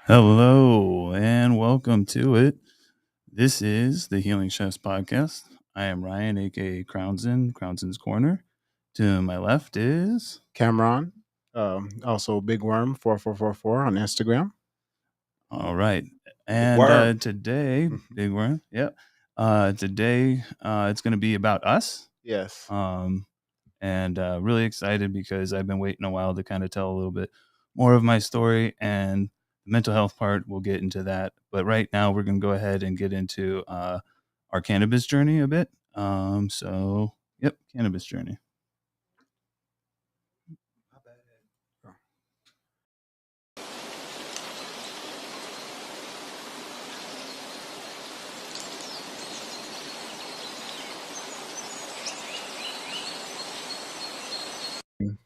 Hello and welcome to it. This is the Healing Chefs podcast. I am Ryan, aka Crownsen's Corner. To my left is Cameron, also Big Worm 4444 on Instagram. all right, Big and Worm. today, big one, yep. Today, it's going to be about us. Yes. Um, and really excited because I've been waiting a while to kind of tell a little bit more of my story, and the mental health part, we'll get into that. But right now, we're going to go ahead and get into our cannabis journey a bit. Yep, cannabis journey.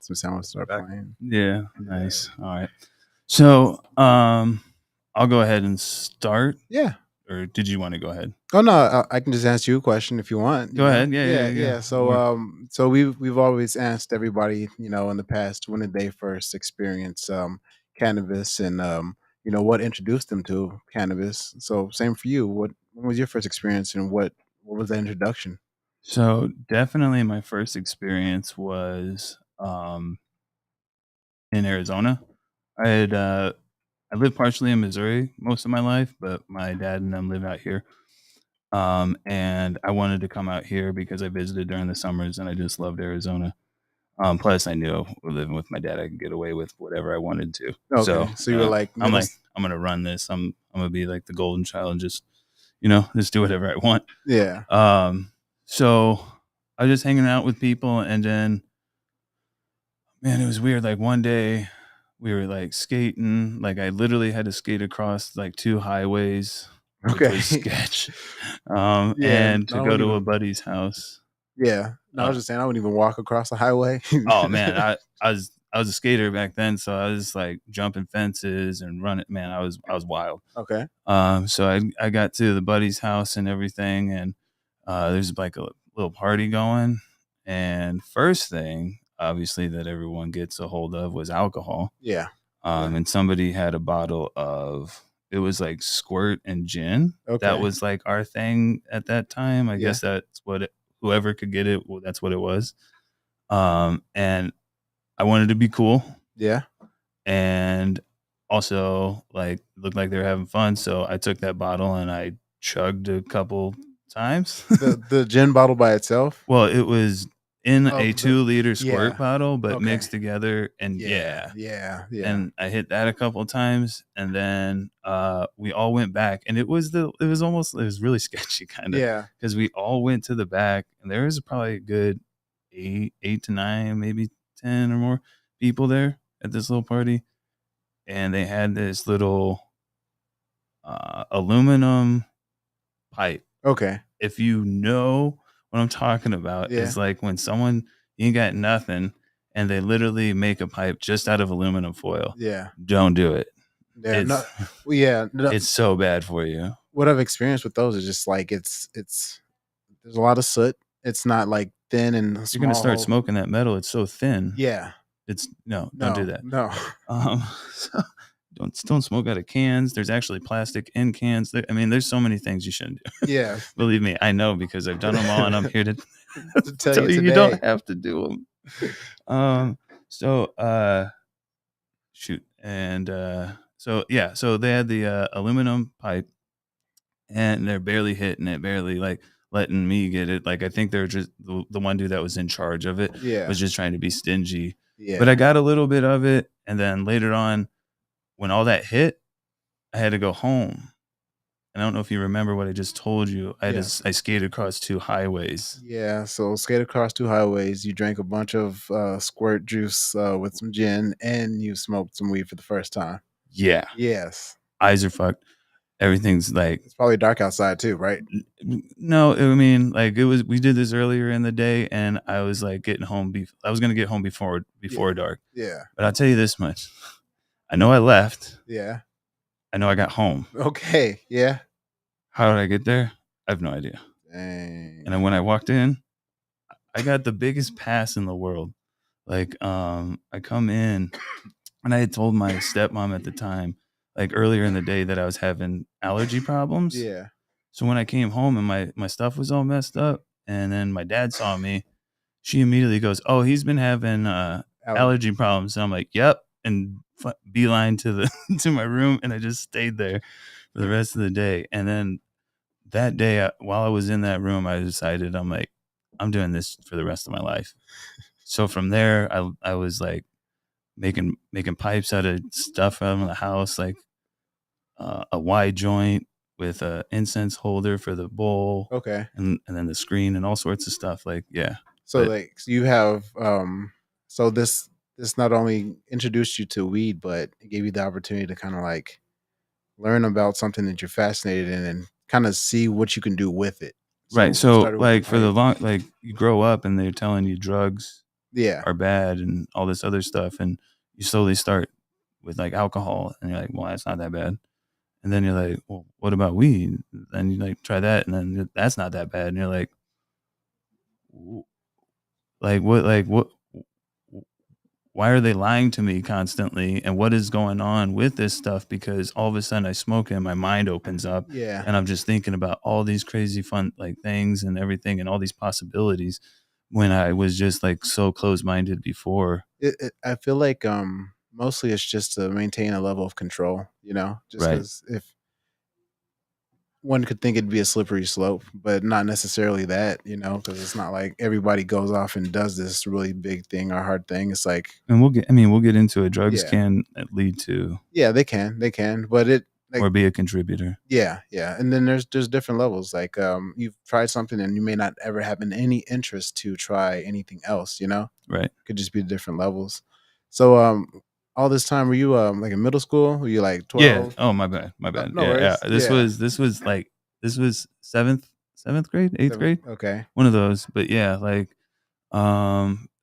Some sounds start playing. Yeah, nice. All right. So, I'll go ahead and start. Yeah. Or did you want to go ahead? Oh no, I can just answer you a question if you want. Go ahead. Yeah. So Or- so we've always asked everybody, in the past when did they first experience cannabis and what introduced them to cannabis. So same for you. When was your first experience and what was that introduction? So definitely my first experience was in Arizona. I had I lived partially in Missouri most of my life, but my dad and them live out here. And I wanted to come out here because I visited during the summers and I just loved Arizona. Plus I knew living with my dad I could get away with whatever I wanted to. So Okay. So you were like I'm middle. like, I'm gonna run this. I'm gonna be like the golden child and just just do whatever I want. Yeah. So I was just hanging out with people, and then man, it was weird. Like one day we were like skating, like I literally had to skate across like two highways, which Okay. was sketch. Yeah. And I to go don't to a even. buddy's house. Yeah. No, I was Uh, just saying I wouldn't even walk across the highway. oh man, I was a skater back then, so I was like jumping fences and running. Man, I was wild. Okay. So I got to the buddy's house and everything, and there's like a little party going. And first thing, obviously, that everyone gets a hold of was alcohol. Yeah. Yeah. And somebody had a bottle of it was like squirt and gin. That Okay. was like our thing at that time. I Yeah. guess that's what whoever could get it, well, that's what it was. And I wanted to be cool, Yeah. and also like looked like they were having fun. So I took that bottle and I chugged a couple times. The gin bottle by itself. Well, it was in a Of the 2-liter squirt Yeah. bottle, but Okay. mixed together. And Yeah. yeah, Yeah. Yeah. and I hit that a couple times, and then we all went back, and it was really sketchy kind of Yeah. because we all went to the back, and there was probably a good eight to nine, maybe 10 or more people there at this little party, and they had this little aluminum pipe. Okay. If you know what I'm talking about, Yeah. is like when someone you ain't got nothing and they literally make a pipe just out of aluminum foil. Yeah. Don't do it. Yeah. No. It's Well, yeah. No, it's so bad for you. what I've experienced with those is just like it's there's a lot of soot. It's not like thin and You're gonna small start hole. smoking that metal. It's so thin. Yeah. It's no, don't do No. that. No. So don't smoke out of cans. There's actually plastic in cans. I mean, there's so many things you shouldn't do. Yeah. Believe me, I know because I've done them all, and I'm here to To tell tell you you today. don't have to do them. So shoot, and so they had the aluminum pipe, and they're barely hitting it, barely like letting me get it. Like I think they're just the one dude that was in charge of it Yeah. was just trying to be stingy. But Yeah. I got a little bit of it, and then later on, when all that hit, I had to go home. And I don't know if you remember what I just told you. Yeah. I skated across two highways. Yeah, so skate across two highways. You drank a bunch of squirt juice with some gin, and you smoked some weed for the first time. Yeah, Yes, eyes are fucked. Everything's like it's probably dark outside too, right? no. I mean, like it was. We did this earlier in the day, and I was like getting home. I was gonna get home before Yeah, dark. yeah, But I'll tell you this much: I know I left. yeah. I know I got home. Okay, yeah. How did I get there? I have no idea. Dang. And then when I walked in, I got the biggest pass in the world. Like, I come in, and I had told my stepmom at the time, like earlier in the day that I was having allergy problems. Yeah. So when I came home and my stuff was all messed up, and then my dad saw me, she immediately goes, "Oh, he's been having Allergy. allergy problems." And I'm like, "Yep," and beeline to the to my room, and I just stayed there for the rest of the day. And then that day, while I was in that room, I decided I'm like, I'm doing this for the rest of my life. So from there, I was like making pipes out of stuff out of the house, like a wide joint with a incense holder for the bowl, Okay. and then the screen and all sorts of stuff. Like, yeah, So but like so you have so this not only introduced you to weed, but it gave you the opportunity to kind of like learn about something that you're fascinated in and kind of see what you can do with it. right. So it So started with the like for the pipe. long, like you grow up and they're telling you drugs Yeah. are bad and all this other stuff, and you slowly start with like alcohol, and you're like, well, that's not that bad. And then you're like, well, what about weed? Then you like try that, and then that's not that bad. And you're like, like what? Why are they lying to me constantly? And what is going on with this stuff? Because all of a sudden I smoke and my mind opens up, Yeah. and I'm just thinking about all these crazy fun like things and everything and all these possibilities when I was just like so close minded before. I feel like mostly it's just to maintain a level of control, just Right. because if one could think it'd be a slippery slope, but not necessarily that, because it's not like everybody goes off and does this really big thing or hard thing. It's like, And we'll get into it. Drugs yeah, can lead to yeah, they can, but it like, or be a contributor. yeah, yeah, and then there's different levels. Like, you've tried something and you may not ever have any interest to try anything else. Right. Could just be different levels. So, all this time were you like in middle school? Were you like Yeah. 12? Oh, my bad. My No, bad. no Yeah. Yeah. worries. Yeah, This was seventh grade, eighth seven. grade, Okay, one of those. But yeah, I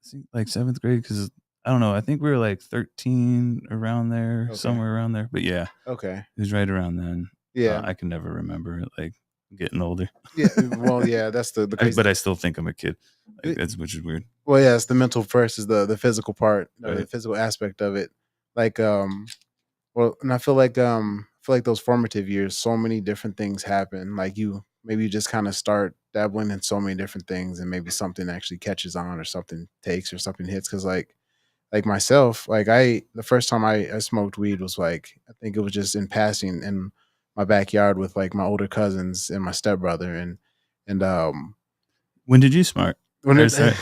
think like seventh grade because I don't know. I think we were like 13 around there, okay, somewhere around there. But yeah, okay. it was right around then. Yeah, I can never remember it. Like getting older, yeah. Well, yeah. That's the but crazy. I still think I'm a kid. Like that's which is weird, Well, yeah. It's the mental first is the physical part, or the right? physical aspect of it. Like, well, and I feel like those formative years, so many different things happen. Like maybe you just kind of start dabbling in so many different things, and maybe something actually catches on, or something takes, or something hits. Because like myself, like the first time I smoked weed was like I think it was just in passing in my backyard with like my older cousins and my stepbrother, and When did you smart when or it start?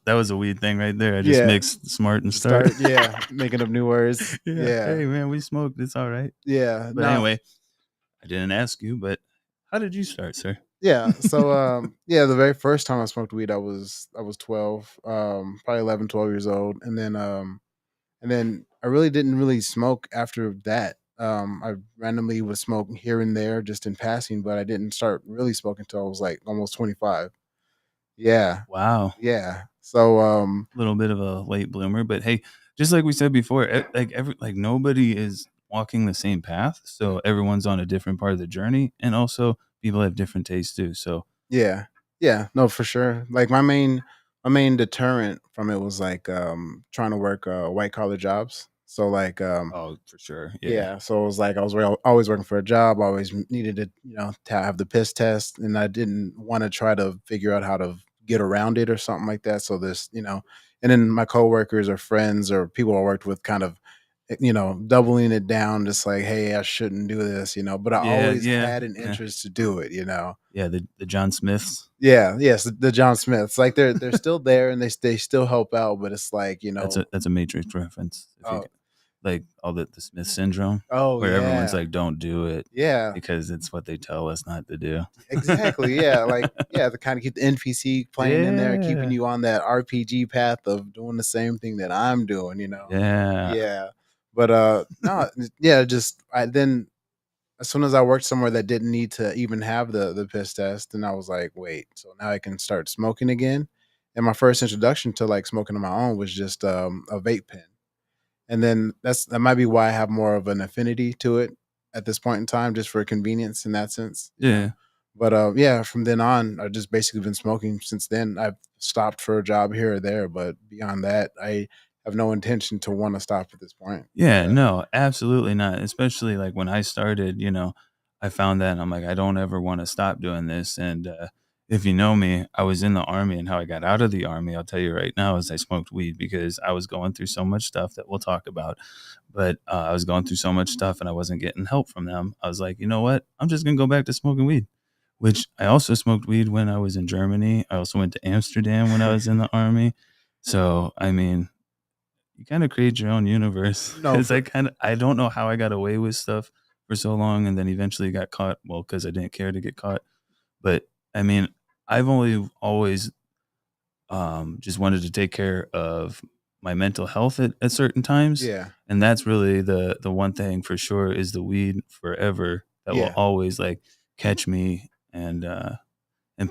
That was a weird thing right there. I just yeah, mixed smart and start. start, yeah, making up new words, Yeah. yeah, Hey man, we smoked. It's all right. yeah, But no. anyway, I didn't ask you, but how did you start, sir? Yeah. So, yeah, the very first time I smoked weed, I was 12, probably 11, 12 years old, and then I really didn't really smoke after that. I randomly would smoke here and there, just in passing, but I didn't start really smoking until I was like almost 25. Yeah, Wow. yeah. So, Little bit of a late bloomer, but hey, just like we said before, like nobody is walking the same path, so everyone's on a different part of the journey, and also people have different tastes too. So, yeah. Yeah, no, for sure. Like my main deterrent from it was like trying to work white collar jobs. So like oh, for sure, yeah, yeah, so it was like I was always working for a job, always needed to have the piss test, and I didn't wanna try to figure out how to get around it or something like that, so and then my coworkers or friends or people I worked with kind of, doubling it down, just like, "Hey, I shouldn't do this," but I yeah, always yeah, had an yeah, interest to do it. yeah. The John Smiths. Yeah, yes, the John Smiths, like, they're still there and they still help out, but it's like, That's a Matrix reference. If you oh like all the Smith syndrome, oh, where everyone's yeah. like, "Don't do it," Yeah. because it's what they tell us not to do. Exactly, yeah, like, yeah, to kinda keep the NPC playing in there, keeping Yeah, you on that RPG path of doing the same thing that I'm doing. yeah, Yeah, but, no, yeah, just I then as soon as I worked somewhere that didn't need to even have the piss test, then I was like, "Wait, so now I can start smoking again?" And my first introduction to, like, smoking on my own was just, a vape pen. And then that might be why I have more of an affinity to it at this point in time, just for convenience in that sense. yeah. But yeah, from then on, I've just basically been smoking since then. I've stopped for a job here or there, but beyond that, I have no intention to want to stop at this point. Yeah, Yeah. no, absolutely not. Especially like when I started, I found that and I'm like, I don't ever want to stop doing this. And if you know me, I was in the army and how I got out of the army, I'll tell you right now, is I smoked weed because I was going through so much stuff that we'll talk about. But I was going through so much stuff and I wasn't getting help from them. I was like, you know what? I'm just going to go back to smoking weed, which I also smoked weed when I was in Germany. I also went to Amsterdam when I was in the army. So, I mean, you kind of create your own universe No, because for I don't know how I got away with stuff for so long and then eventually got caught. Well, because I didn't care to get caught. But I mean, I've only always just wanted to take care of my mental health at certain times. yeah, And that's really the one thing for sure is the weed forever that will yeah, always like catch me and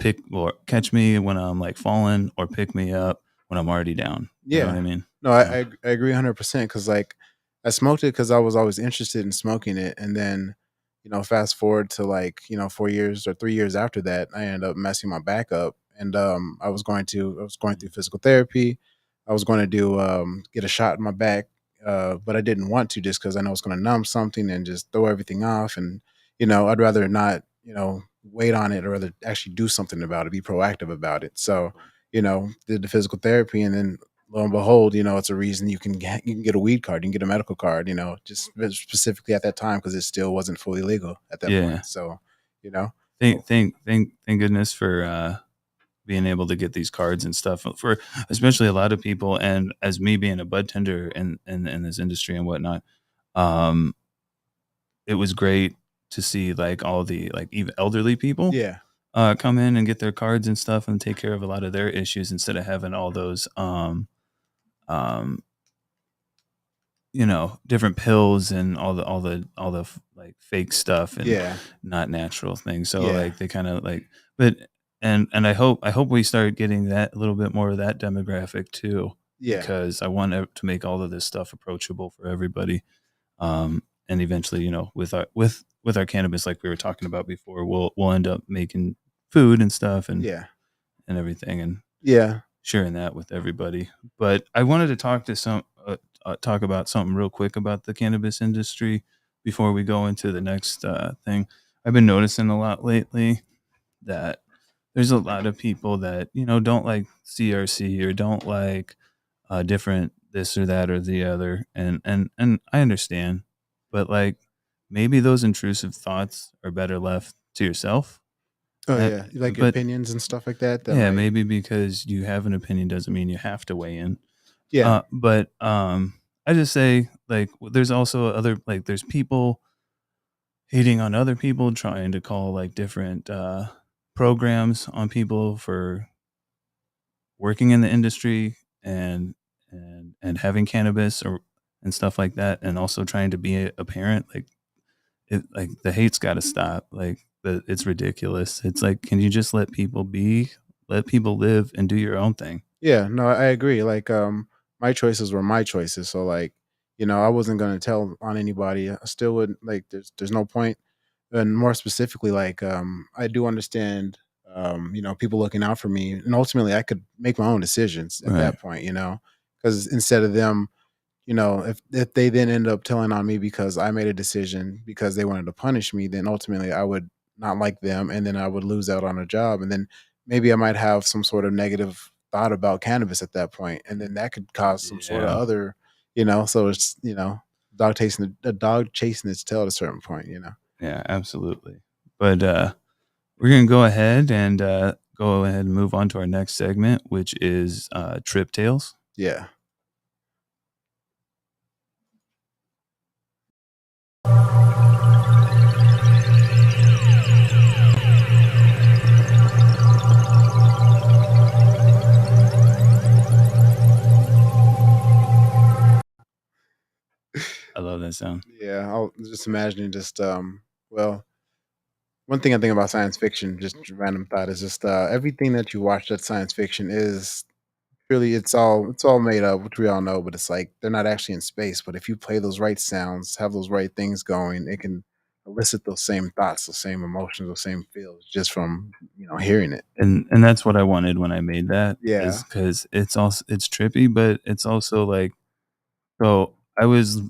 pick or catch me when I'm like falling or pick me up when I'm already down. You know what yeah. I mean? No, So I agree 100% because like I smoked it because I was always interested in smoking it, and then fast forward to like 4 years or 3 years after that, I ended up messing my back up, and I was going through physical therapy. I was going to do get a shot in my back, but I didn't want to just because I know it's going to numb something and just throw everything off, and I'd rather not wait on it or rather actually do something about it, be proactive about it. So did the physical therapy, and then lo and behold, it's a reason you can get a weed card, you can get a medical card, just specifically at that time because it still wasn't fully legal at that point. yeah. So, you know, oh, Thank goodness for being able to get these cards and stuff for especially a lot of people. And as me being a bud tender in this industry and whatnot, um, it was great to see like all the like even elderly people yeah, come in and get their cards and stuff and take care of a lot of their issues instead of having all those um different pills and all the like fake stuff and yeah, not natural things. So yeah, like they kind of like, but and I hope we start getting that a little bit more of that demographic too, yeah, because I want to make all of this stuff approachable for everybody. And eventually, with our cannabis, like we were talking about before, we'll end up making food and stuff yeah, and everything and yeah, sharing that with everybody. But I wanted to talk about something real quick about the cannabis industry before we go into the next thing. I've been noticing a lot lately that there's a lot of people that don't like CRC or don't like different this or that or the other, and I understand, but like maybe those intrusive thoughts are better left to yourself. oh Uh, yeah, like but opinions and stuff like that. That yeah, might, maybe because you have an opinion doesn't mean you have to weigh in. yeah, But I just say like there's also other like there's people hating on other people, trying to call like different programs on people for working in the industry and having cannabis or and stuff like that, and also trying to be a parent. Like like the hate's got to stop. Like it's ridiculous. It's like, can you just let people be, let people live, and do your own thing? yeah. No, I agree. Like, my choices were my choices, so like, I wasn't gonna tell on anybody. I still wouldn't like. There's no point. And more specifically, like, I do understand, people looking out for me, and ultimately, I could make my own decisions at Right. that point, because instead of them, if they then end up telling on me because I made a decision because they wanted to punish me, then ultimately I would not like them, and then I would lose out on a job, and then maybe I might have some sort of negative thought about cannabis at that point, and then that could cause some sort of Yeah. other, so it's a dog chasing its tail at a certain point. Yeah, absolutely. But we're gonna go ahead and move on to our next segment, which is trip tales. Yeah. I love that sound. Yeah, I was just imagining just, well, one thing I think about science fiction, just a random thought, is just, everything that you watch that's science fiction is really it's all made up, which we all know, but it's like they're not actually in space, but if you play those right sounds, have those right things going, it can elicit those same thoughts, those same emotions, those same feels just from, hearing it. And that's what I wanted when I made that, is Yeah. because it's trippy, but it's also like So I was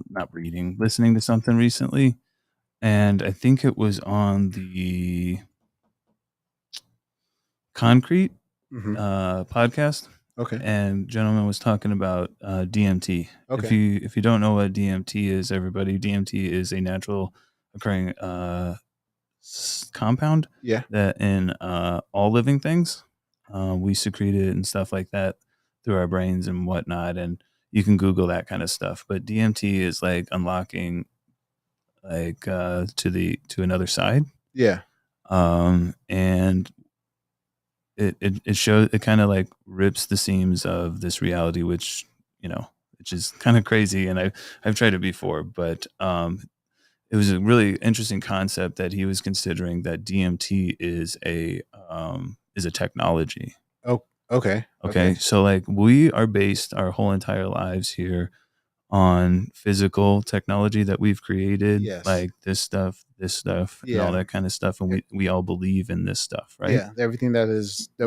not reading, listening to something recently, and I think it was on the Concrete Mhm. podcast, Okay. and gentleman was talking about DMT. Okay. If you don't know what DMT is, everybody, DMT is a natural occurring compound Yeah. that in all living things we secrete it and stuff like that through our brains and whatnot. And you can Google that kind of stuff. But DMT is like unlocking like to another side, Yeah. and it shows, it kind of like rips the seams of this reality, which you know, which is kind of crazy. And I've tried it before, but it was a really interesting concept that he was considering, that DMT is a technology. Oh, okay. Okay, Okay. so like we are based our whole entire lives here on physical technology that we've created, Yes. like this stuff, and all Yeah. that kind of stuff, and we all believe in this stuff, right? Yeah, everything that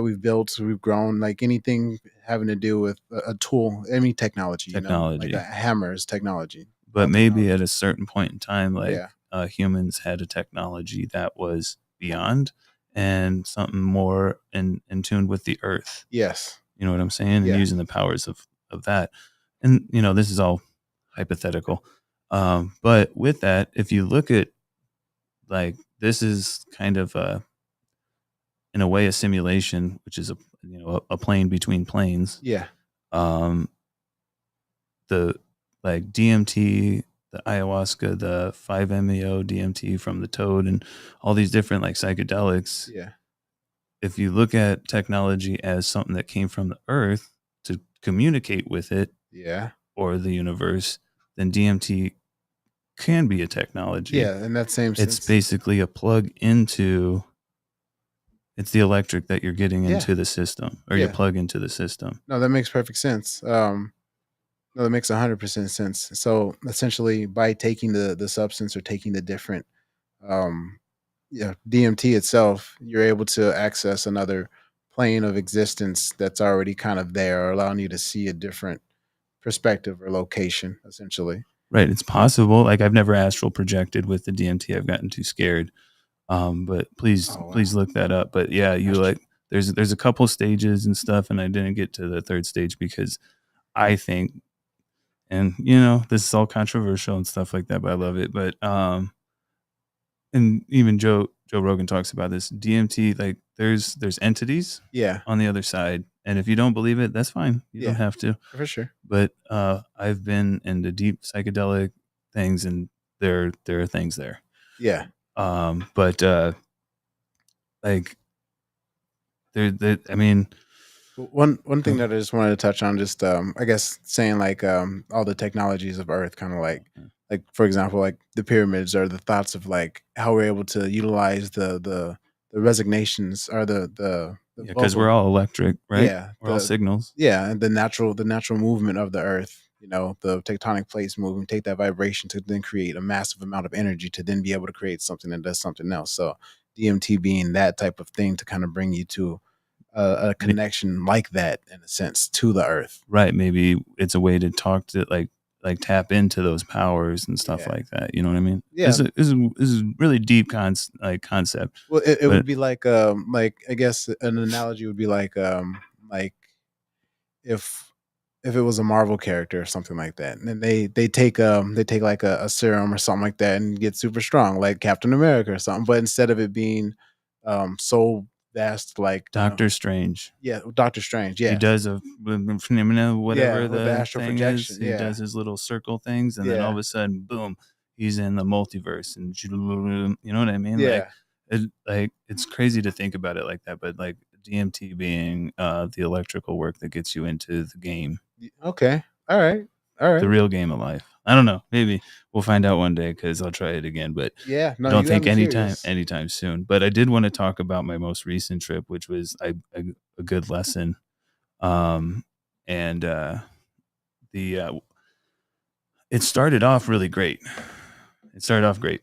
we've built, we've grown, like anything having to do with a tool, any technology, like a Technology. hammer is technology, But all maybe technology. at a certain point in time, like Yeah. humans had a technology that was beyond, and something more in tune with the earth. Yes. You know what I'm saying? And Yeah. using the powers of that. And you know, this is all hypothetical. But with that, if you look at, like, this is kind of in a way a simulation, which is a plane between planes. Yeah. Um, the like DMT, the ayahuasca, the 5-MeO DMT from the toad, and all these different like psychedelics. Yeah. If you look at technology as something that came from the earth to communicate with it Yeah. or the universe, then DMT can be a technology. Yeah, in that same It's sense. basically a plug into, it's the electric that you're getting Yeah. into the system, or you Yeah. plug into the system. No, that makes perfect sense. No, that makes 100% sense. So essentially, by taking the substance or taking the different, um, yeah, DMT itself, you're able to access another plane of existence that's already kind of there, allowing you to see a different perspective or location, essentially. Right, it's possible. Like, I've never astral projected with the DMT. I've gotten too scared. But Oh wow, please look that up. But yeah, you that's like, there's a couple stages and stuff, and I didn't get to the third stage because I think, and you know, this is all controversial and stuff like that, but I love it. But and even Joe Rogan talks about this DMT. Like, there's entities yeah, on the other side, and if you don't believe it, that's fine. You don't yeah, have to. for sure. But I've been into deep psychedelic things, and there are things there. Yeah. But like I mean, One thing go. that I just wanted to touch on, just I guess saying like all the technologies of Earth, kind of like for example, like the pyramids or the thoughts of like how we're able to utilize the resignations or the Yeah, because vocal, we're all electric, right? yeah, We're all signals. and the natural movement of the Earth. The tectonic plates moving, take that vibration to then create a massive amount of energy to then be able to create something that does something else. So DMT being that type of thing to kind of bring you to a Ma- connection like that in a sense to the earth. right? Maybe it's a way to talk to, like tap into those powers and stuff Yeah. like that. You know what I mean? Yeah. This is really deep concept, Well, it but would be like I guess an analogy would be like if if it was a Marvel character or something like that, and then they take like a serum or something like that and get super strong, like Captain America or something. But instead of it being so vast, like Doctor Strange. yeah, Doctor Strange, He yeah, does a phenomena, yeah, whatever with the the astral thing is. projection, He yeah, does his little circle things, and then all yeah, of a sudden, boom, he's in the multiverse, and you know what I mean? yeah. Like it's crazy to think about it like that, but like DMT being the electrical work that gets you into the game, Okay, all right, all the right. real game of life. I don't know. Maybe we'll find out one day because I'll try it again, but Yeah, I no, don't you got think me curious. anytime soon. But I did want to talk about my most recent trip, which was a good lesson. Um, and the it started off really great. It started off great,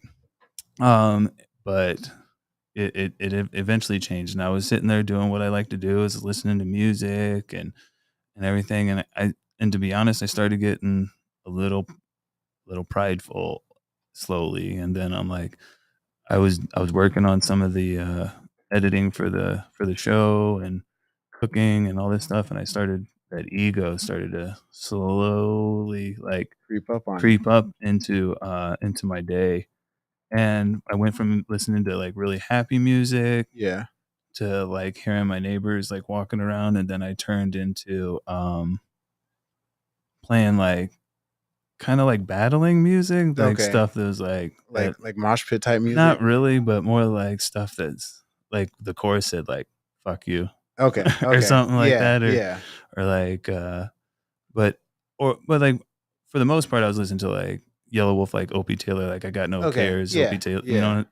but it eventually changed. And I was sitting there doing what I like to do, is listening to music and everything. And and to be honest, I started getting a little prideful slowly, and then I'm like, I was working on some of the editing for the show and cooking and all this stuff, and I started that ego started to slowly like Creep up on you. creep up into my day, and I went from listening to like really happy music Yeah. to like hearing my neighbors like walking around, and then I turned into playing like kind of like battling music, like Okay. stuff that was like that. Like mosh pit type music? Not really, but more like stuff that's like the chorus said like "fuck you" Okay, or okay. something like Yeah, that, yeah. or like but but like for the most part, I was listening to like Yellow Wolf, like Opie Taylor, like I got no Okay, cares, Opie yeah, Taylor, you yeah. know.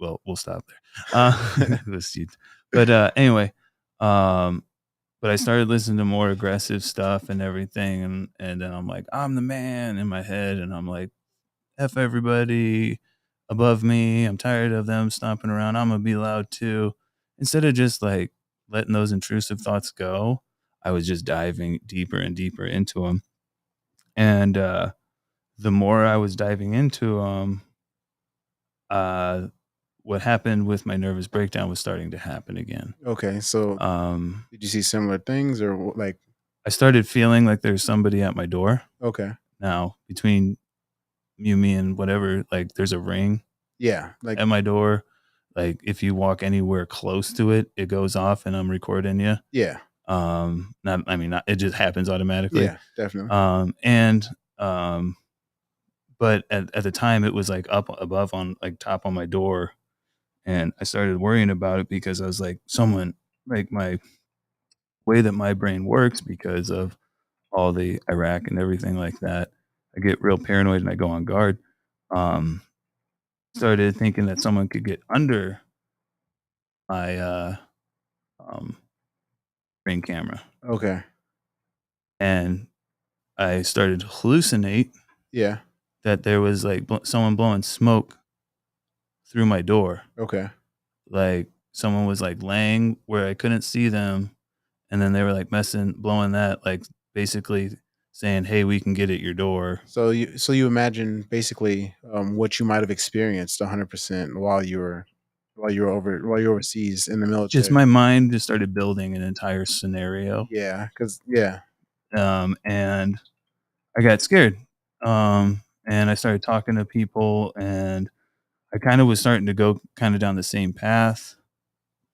Well, we'll stop there. This dude. But anyway, um, but I started listening to more aggressive stuff and everything, and then I'm like, I'm the man in my head, and I'm like, F everybody above me. I'm tired of them stomping around. I'm gonna be loud too. Instead of just like letting those intrusive thoughts go, I was just diving deeper and deeper into them. And the more I was diving into them, uh, what happened with my nervous breakdown was starting to happen again. Okay, so Um, did you see similar things or like I started feeling like there's somebody at my door. okay. Now, between you, me, and whatever, like there's a ring Yeah, like at my door. Like if you walk anywhere close to it, it goes off and I'm recording you. yeah, Not, I mean, not, it just happens automatically. yeah, definitely. And, but at the time it was like up above on like top on my door. And I started worrying about it because I was like, someone like my way that my brain works because of all the Iraq and everything like that. I get real paranoid and I go on guard. Um, Started thinking that someone could get under my um, ring camera, Okay. and I started to hallucinate Yeah, that there was like someone blowing smoke through my door, okay. like someone was like laying where I couldn't see them, and then they were like blowing that, like basically saying, "Hey, we can get at your door." So you imagine basically what you might have experienced 100% while you're overseas in the Just military. my mind just started building an entire scenario, Yeah, cuz yeah. and I got scared, and I started talking to people, and I kind of was starting to go kind of down the same path.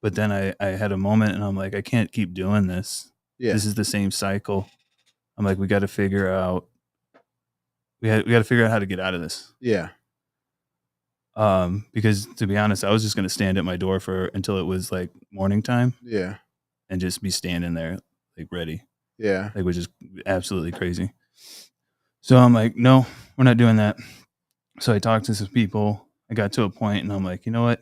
But then I had a moment and I'm like, I can't keep doing this. Yeah. This is the same cycle. I'm like, we got to figure out, we got to figure out how to get out of this. Yeah. Because to be honest, I was just going to stand at my door for until it was like morning time Yeah. and just be standing there like ready, Yeah. like which is absolutely crazy. So I'm like, no, we're not doing that. So I talked to some people. I got to a point and I'm like, you know what?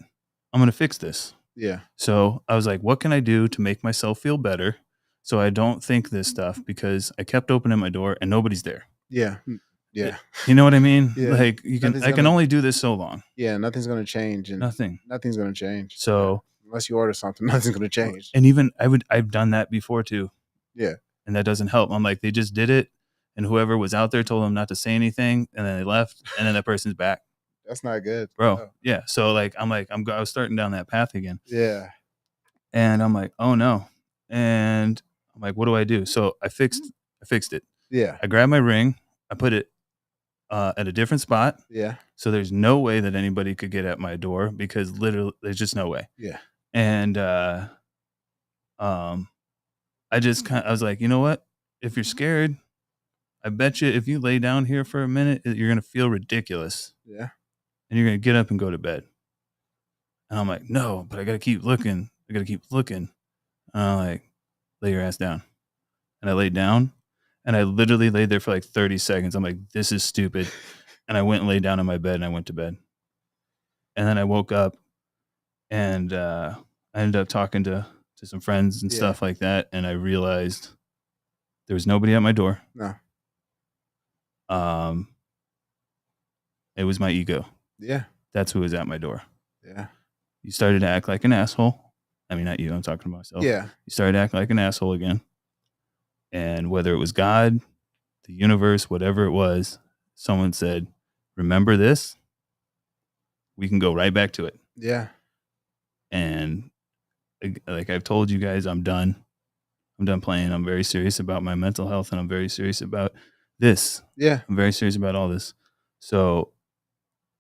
I'm going to fix this. Yeah. So I was like, what can I do to make myself feel better so I don't think this stuff? Because I kept opening my door and nobody's there. Yeah. It, Yeah. you know what I mean? Yeah. Like Nothing's I can gonna only do this so long. yeah, nothing's gonna change and Nothing. nothing's gonna change. Yeah. So, Unless you order something, nothing's gonna change. and even I've done that before too, Yeah. and that doesn't help. I'm like, they just did it, and whoever was out there told them not to say anything, and then they left, and then that person's back, That's not good. bro. No. Yeah. So like, I was starting down that path again, Yeah. and I'm like, oh no, and I'm like, what do I do? So I fixed it. Yeah. I grabbed my ring, I put it at a different spot, Yeah. so there's no way that anybody could get at my door because literally there's just no way. Yeah. And um, I was like, you know what? If you're scared, I bet you if you lay down here for a minute, you're gonna feel ridiculous, Yeah. and you're gonna get up and go to bed. And I'm like, no, but I gotta keep looking. I gotta keep looking. And I'm like, lay your ass down. And I laid down, and I literally laid there for like 30 seconds. I'm like, this is stupid. And I went and laid down in my bed, and I went to bed. And then I woke up, and I ended up talking to some friends and Yeah. stuff like that, and I realized there was nobody at my door. No. Um, it was my ego. Yeah. That's who was at my door. Yeah. You started to act like an asshole. I mean, not you. I'm talking to myself. Yeah. You started to act like an asshole again. And whether it was God, the universe, whatever it was, someone said, "Remember this? We can go right back to it." Yeah. And like I've told you guys, I'm done. I'm done playing. I'm very serious about my mental health, and I'm very serious about this. Yeah. I'm very serious about all this. So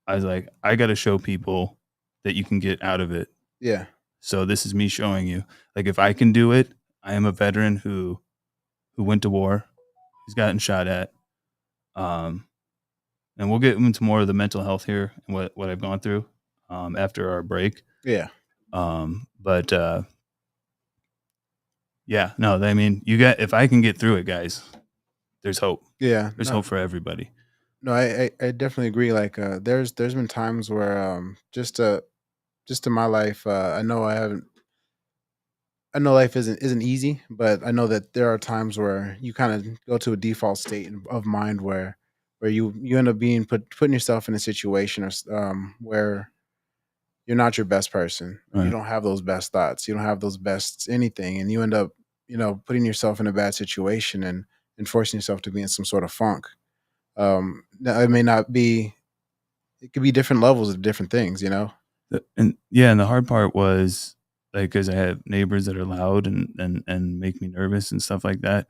I was like, I got to show people that you can get out of it. Yeah. So this is me showing you. Like if I can do it, I am a veteran who went to war, who's gotten shot at. Um, and we'll get into more of the mental health here and what I've gone through after our break. Yeah. But yeah, no, I mean, you got if I can get through it, guys, there's hope. Yeah. There's No. hope for everybody. No, I definitely agree. Like, there's been times where just in my life, I know life isn't easy, but I know that there are times where you kind of go to a default state of mind where you end up being putting yourself in a situation where you're not your best person. You Right. don't have those best thoughts. You don't have those best anything, and you end up putting yourself in a bad situation and forcing yourself to be in some sort of funk. Now it may not be. It could be different levels of different things. And yeah, and the hard part was like because I have neighbors that are loud and make me nervous and stuff like that.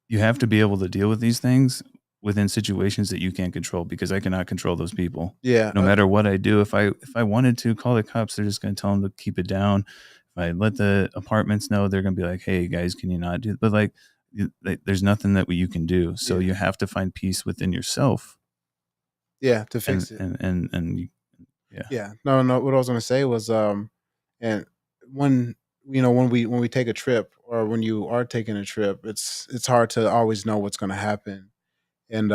You have to be able to deal with these things within situations that you can't control because I cannot control those people. Yeah. No matter what I do, if I wanted to call the cops, they're just going to tell them to keep it down. If I let the apartments know, they're going to be like, "Hey guys, can you not do?" But like, there's nothing that you can do. So Yeah. you have to find peace within yourself, Yeah. To fix it. yeah, Yeah. No, no, what I was gonna say was, and when when we take a trip or when you are taking a trip, it's hard to always know what's gonna happen. And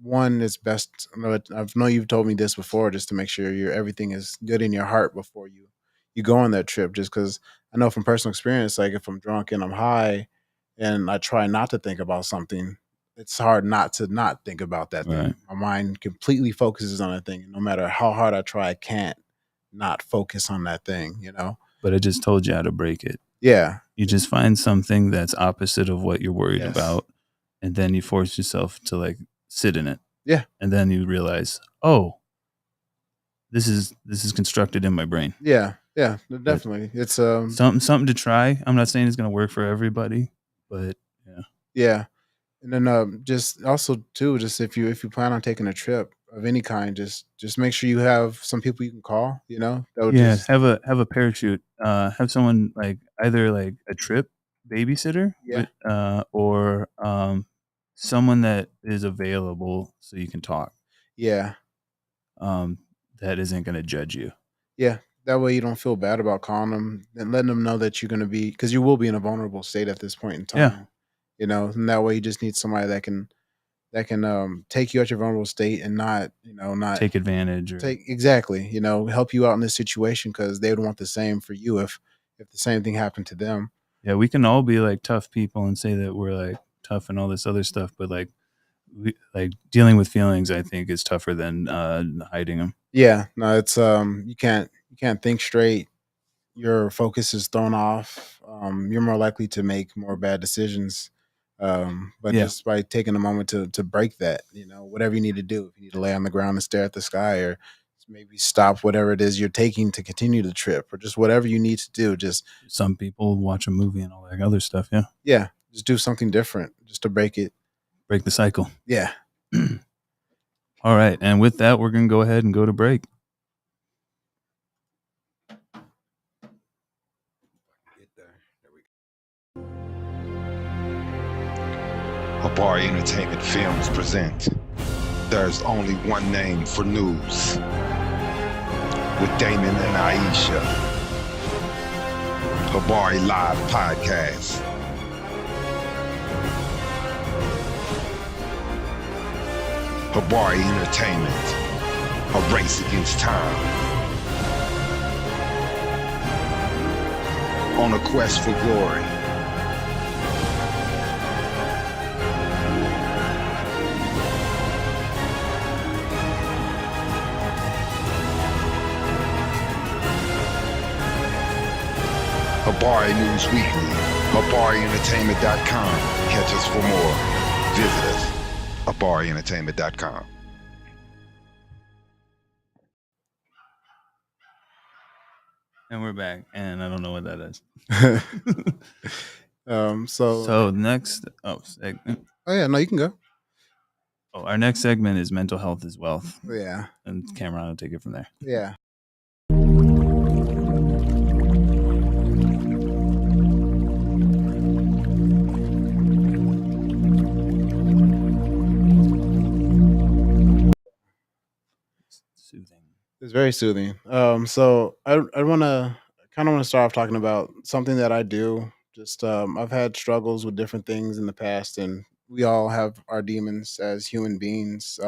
one is best. I know you've told me this before, just to make sure your everything is good in your heart before you go on that trip. Just because I know from personal experience, like if I'm drunk and I'm high, and I try not to think about something, it's hard not to not think about that right. thing. My mind completely focuses on that thing, and no matter how hard I try, I can't not focus on that thing. But I just told you how to break it. Yeah. You just find something that's opposite of what you're worried Yes. about, and then you force yourself to like sit in it, Yeah. and then you realize, oh, this is constructed in my brain. Yeah. Yeah. But Definitely. It's something to try. I'm not saying it's going to work for everybody, but yeah, yeah. And then just also too, just if you plan on taking a trip of any kind, just make sure you have some people you can call. That would yeah. just Have a parachute. Have someone like either like a trip babysitter yeah, or someone that is available so you can talk. yeah, Um, that isn't going to judge you. yeah. That way you don't feel bad about calling them and letting them know that you're going to be, because you will be in a vulnerable state at this point in Yeah, time. And that way you just need somebody that can take you at your vulnerable state and not take advantage or take exactly help you out in this situation, because they would want the same for you if the same thing happened to them. yeah, we can all be like tough people and say that we're like tough and all this other stuff, but like dealing with feelings, I think is tougher than hiding them. Yeah, no, it's you can't think straight. Your focus is thrown off. You're more likely to make more bad decisions. But Yeah, just by taking a moment to break that, whatever you need to do, if you need to lay on the ground and stare at the sky, or maybe stop whatever it is you're taking to continue the trip, or just whatever you need to do, just some people watch a movie and all that other stuff. Yeah, yeah, just do something different just to break it. break the cycle. Yeah. All right, and with that, we're gonna go ahead and go to break. Habari Entertainment Films present There's Only One Name for News with Damon and Iesha. Habari Live Podcast. Habari Entertainment. A race against time. On a quest for glory. Habari News Weekly, HabariEntertainment.com. Catch us for more. Visit us, habarientertainment.com. And we're back, and I don't know what that is. So So next, segment. oh yeah, no, you can go. Oh, our next segment is mental health is wealth, Yeah, and Cameron will take it from there. yeah. Soothing. It's very soothing. So I want to start off talking about something that I do. Just I've had struggles with different things in the past, and we all have our demons as human beings.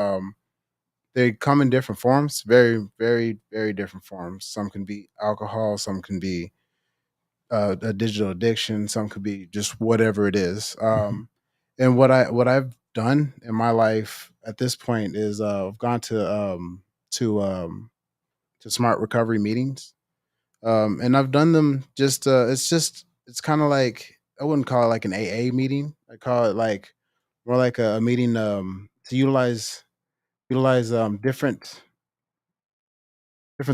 They come in different forms, very, very, very different forms. Some can be alcohol, some can be a digital addiction, some could be just whatever it is. Mhm. And what I've done in my life at this point is I've gone to um, to smart recovery meetings, and I've done them. It's kind of like I wouldn't call it like an AA meeting. I call it like more like a meeting to utilize different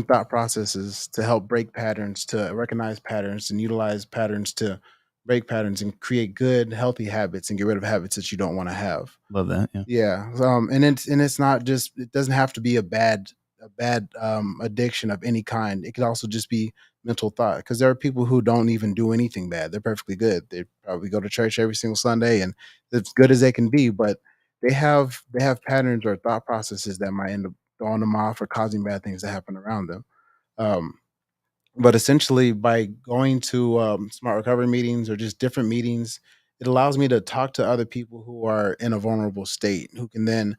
thought processes to help break patterns, to recognize patterns, and utilize patterns to break patterns and create good, healthy habits and get rid of habits that you don't want to have. Love that. Yeah. Yeah, and it's not just it doesn't have to be a bad addiction of any kind. It could also just be mental thought because there are people who don't even do anything bad. They're perfectly good. They probably go to church every single Sunday and as good as they can be, but they have patterns or thought processes that might end up throwing them off or causing bad things to happen around them. Um, but essentially, by going to smart recovery meetings or just different meetings, it allows me to talk to other people who are in a vulnerable state, who can then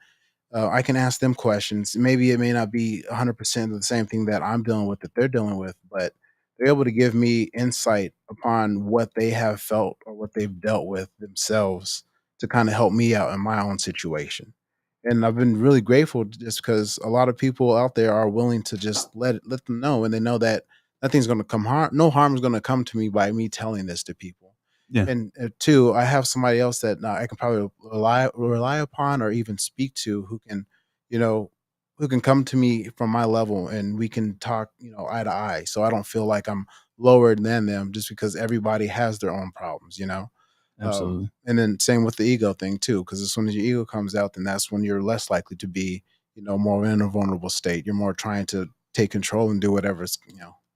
I can ask them questions. Maybe it may not be 100% of the same thing that I'm dealing with that they're dealing with, but they're able to give me insight upon what they have felt or what they've dealt with themselves to kind of help me out in my own situation. And I've been really grateful just because a lot of people out there are willing to just let them know, and they know that nothing's going to come harm, no harm is going to come to me by me telling this to people. Yeah. And two, I have somebody else that I can probably rely upon or even speak to who can, you know, who can come to me from my level and we can talk, eye to eye. So I don't feel like I'm lower than them just because everybody has their own problems. Absolutely. And then same with the ego thing too, because as soon as your ego comes out, then that's when you're less likely to be, more in a vulnerable state. You're more trying to take control and do whatever's,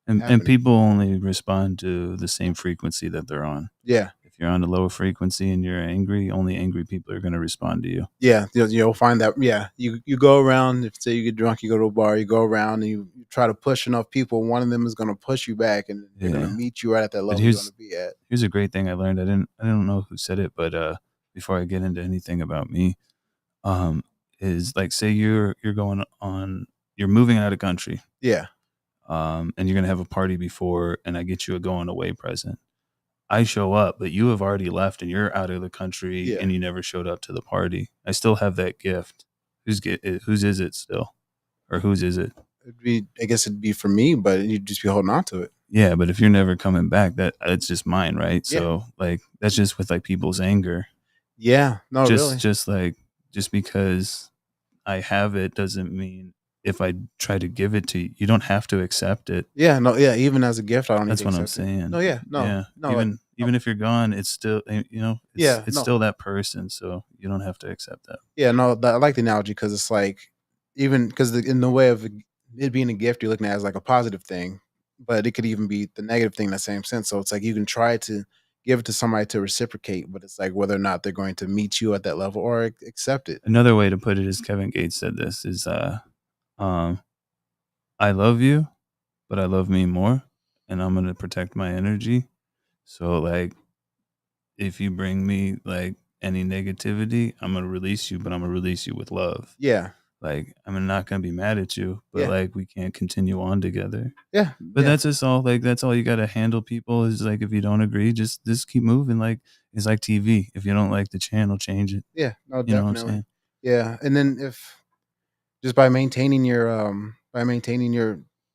And happening. people only respond to the same frequency that they're on. Yeah. If you're on a lower frequency and you're angry, only angry people are going to respond to you. Yeah, you'll find that. Yeah, you go around. If say you get drunk, you go to a bar, you go around and you try to push enough people. One of them is going to push you back, and they're going to Yeah. meet you right at that But level you want to be at. here's a great thing I learned. I don't know who said it, but before I get into anything about me, um, is like say you're going on, you're moving out of country, Yeah, and you're gonna have a party before, and I get you a going away present. I show up, but you have already left and you're out of the country yeah. and you never showed up to the party. I still have that gift. Whose is it still? Or whose is it? I guess it'd be for me, but you'd just be holding on to it. Yeah, but if you're never coming back, that it's just mine, right? Yeah, So like that's just with like people's anger. yeah. No, Just really. just like just because I have it doesn't mean if I try to give it to you, you don't have to accept it. Yeah, no, yeah. Even as a gift, I don't need That's to what I'm accept it. No, saying. yeah, no, Yeah. no, Even if you're gone, it's still yeah, it's no. still that person, so you don't have to accept that. Yeah, no, I like the analogy because it's like even because in the way of it being a gift, you're looking at it as like a positive thing, but it could even be the negative thing in the same sense. So it's like you can try to give it to somebody to reciprocate, but it's like whether or not they're going to meet you at that level or accept it. Another way to put it is Kevin Gates said this is um I love you, but I love me more and I'm going to protect my energy. So like if you bring me like any negativity, I'm going to release you, but I'm going to release you with love. Yeah, Like I'm not going to be mad at you, but yeah, like we can't continue on together. yeah, But yeah, that's just all. Like that's all you got to handle. People is like if you don't agree, just keep moving. Like it's like TV. If you don't like the channel, change it. yeah. No, You know what I'm definitely. saying? Yeah, and then if just by maintaining your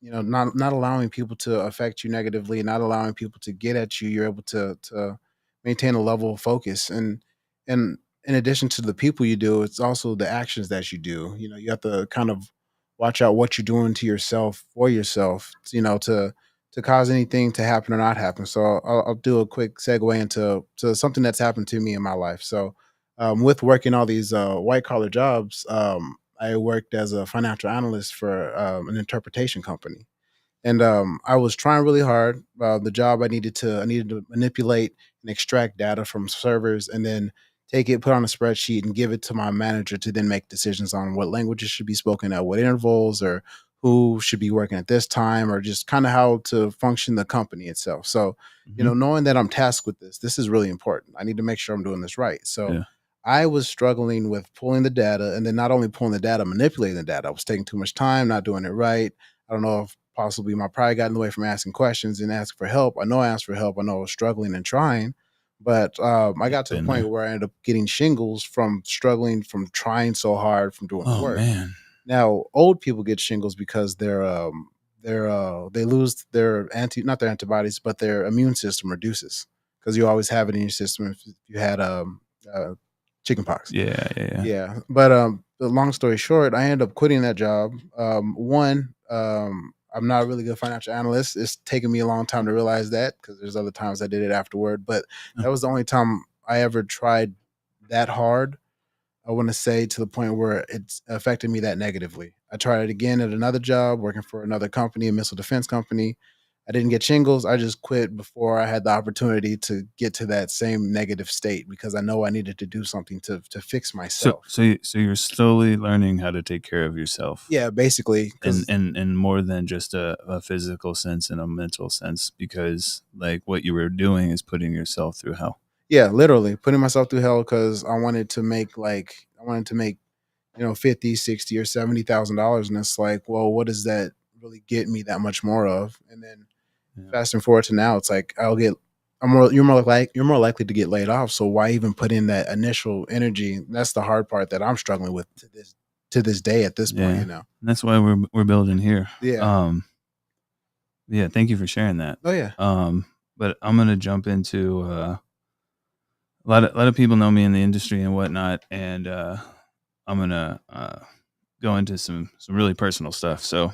not allowing people to affect you negatively, not allowing people to get at you, you're able to maintain a level of focus and in addition to the people you do, it's also the actions that you do. You know, you have to kind of watch out what you're doing to yourself for yourself, you know, to cause anything to happen or not happen. So I'll do a quick segue into something that's happened to me in my life. So with working all these white collar jobs, I worked as a financial analyst for an interpretation company, and I was trying really hard. The job I needed to manipulate and extract data from servers, and then take it, put on a spreadsheet, and give it to my manager to then make decisions on what languages should be spoken at what intervals, or who should be working at this time, or just kind of how to function the company itself. So, you Mhm. know, knowing that I'm tasked with this is really important. I need to make sure I'm doing this right. So. Yeah. I was struggling with pulling the data, and then not only pulling the data, manipulating the data. I was taking too much time, not doing it right. I don't know if possibly my pride got in the way from asking questions and asking for help. I know I asked for help. I know I was struggling and trying, but I Yeah, got to the been point there. where I ended up getting shingles from struggling, from trying so hard, from doing the Oh, work. man. Now, old people get shingles because they lose their not their antibodies, but their immune system reduces, because you always have it in your system if you had uh, chickenpox. Yeah, yeah, yeah. Yeah, but the long story short, I ended up quitting that job. One, I'm not a really good financial analyst. It's taken me a long time to realize that, because there's other times I did it afterward. But Yeah. that was the only time I ever tried that hard. I want to say, to the point where it's affected me that negatively. I tried it again at another job, working for another company, a missile defense company. I didn't get shingles. I just quit before I had the opportunity to get to that same negative state, because I know I needed to do something to fix myself. So you're slowly learning how to take care of yourself, Yeah, basically, and because and more than just a physical sense and a mental sense, because like what you were doing is putting yourself through hell. yeah, literally putting myself through hell, because I wanted to make, you know, 50, 60, or $70,000, and it's like, well, what does that really get me that much more of? And then Yeah. fast and forward to now, it's like you're more likely to get laid off. So why even put in that initial energy? That's the hard part that I'm struggling with to this day at this point. Yeah. You know. And that's why we're building here. Yeah. Yeah, thank you for sharing that. Oh yeah. But I'm gonna jump into a lot of people know me in the industry and whatnot, and I'm gonna go into some really personal stuff. So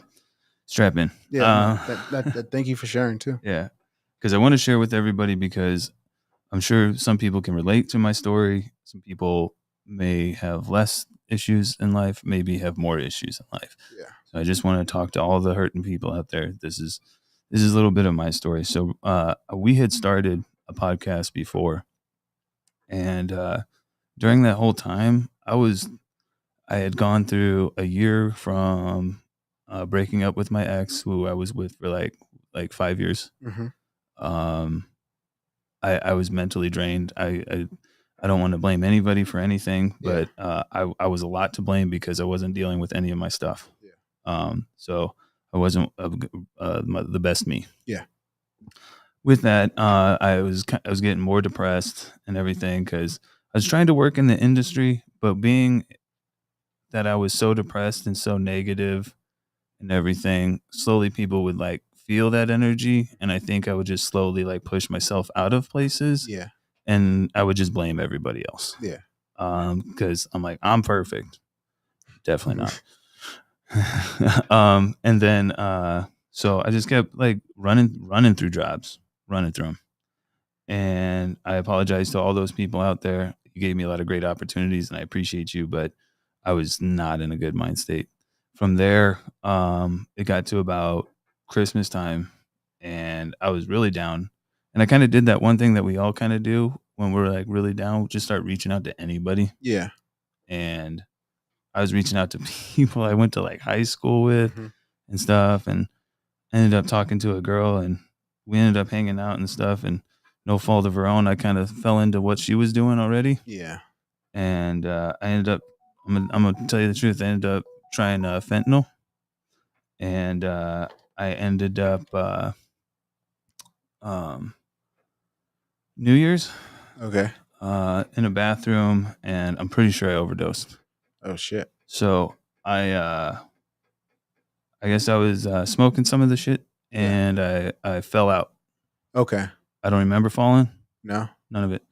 strap in. Yeah. No. That thank you for sharing too. Yeah, because I want to share with everybody, because I'm sure some people can relate to my story. Some people may have less issues in life, maybe have more issues in life. Yeah. So I just want to talk to all the hurting people out there. This is a little bit of my story. So we had started a podcast before, and during that whole time, I had gone through a year from breaking up with my ex, who I was with for like 5 years. Hmm. Um, I was mentally drained. I don't want to blame anybody for anything, Yeah. but I was a lot to blame, because I wasn't dealing with any of my stuff. Yeah. So I wasn't the best me. Yeah. With that, I was getting more depressed and everything, because I was trying to work in the industry, but being that I was so depressed and so negative and everything, slowly people would like feel that energy, and I think I would just slowly like push myself out of places, Yeah. and I would just blame everybody else. Yeah. Because I'm like, I'm perfect. Definitely not. And then so I just kept like running through jobs, running through them. And I apologize to all those people out there. You gave me a lot of great opportunities, and I appreciate you, but I was not in a good mind state. From there, it got to about Christmas time, and I was really down. And I kind of did that one thing that we all kind of do when we're like really down, just start reaching out to anybody. Yeah. And I was reaching out to people I went to like high school with Hmm. and stuff, and ended up talking to a girl, and we ended up hanging out and stuff, and no fault of her own, I kind of fell into what she was doing already. Yeah. And I ended up, I'm gonna tell you the truth, I ended up trying fentanyl, and I ended up um, New Year's Okay. in a bathroom, and I'm pretty sure I overdosed. Oh shit. So I guess I was smoking some of the shit, Yeah. and I fell out. Okay. I don't remember falling. No. None of it.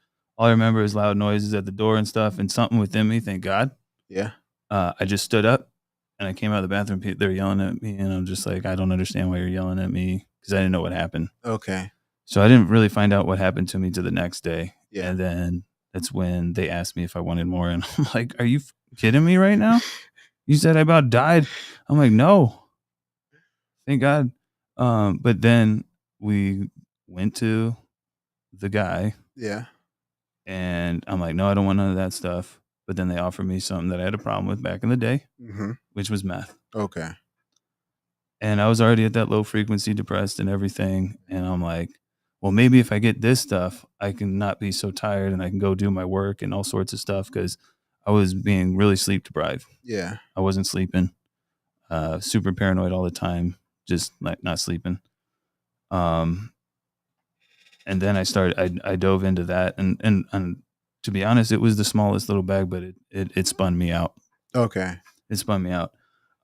all I remember is loud noises at the door and stuff, and something within me, thank God, Yeah. I just stood up and I came out of the bathroom. They're yelling at me, and I'm just like, I don't understand why you're yelling at me because I didn't know what happened. Okay. So I didn't really find out what happened to me to the next day. Yeah. And then that's when they asked me if I wanted more. And I'm like, are you kidding me right now? You said I about died. I'm like, no, thank God. But then we went to the guy Yeah. and I'm like, no, I don't want none of that stuff. But then they offered me something that I had a problem with back in the day, Mm-hmm. which was meth. Okay. And I was already at that low frequency, depressed and everything. And I'm like, well, maybe if I get this stuff, I can not be so tired and I can go do my work and all sorts of stuff because I was being really sleep deprived. Yeah. I wasn't sleeping, super paranoid all the time, just like not sleeping. Um, and then I dove into that. And to be honest, it was the smallest little bag, but it spun me out. Okay. It spun me out.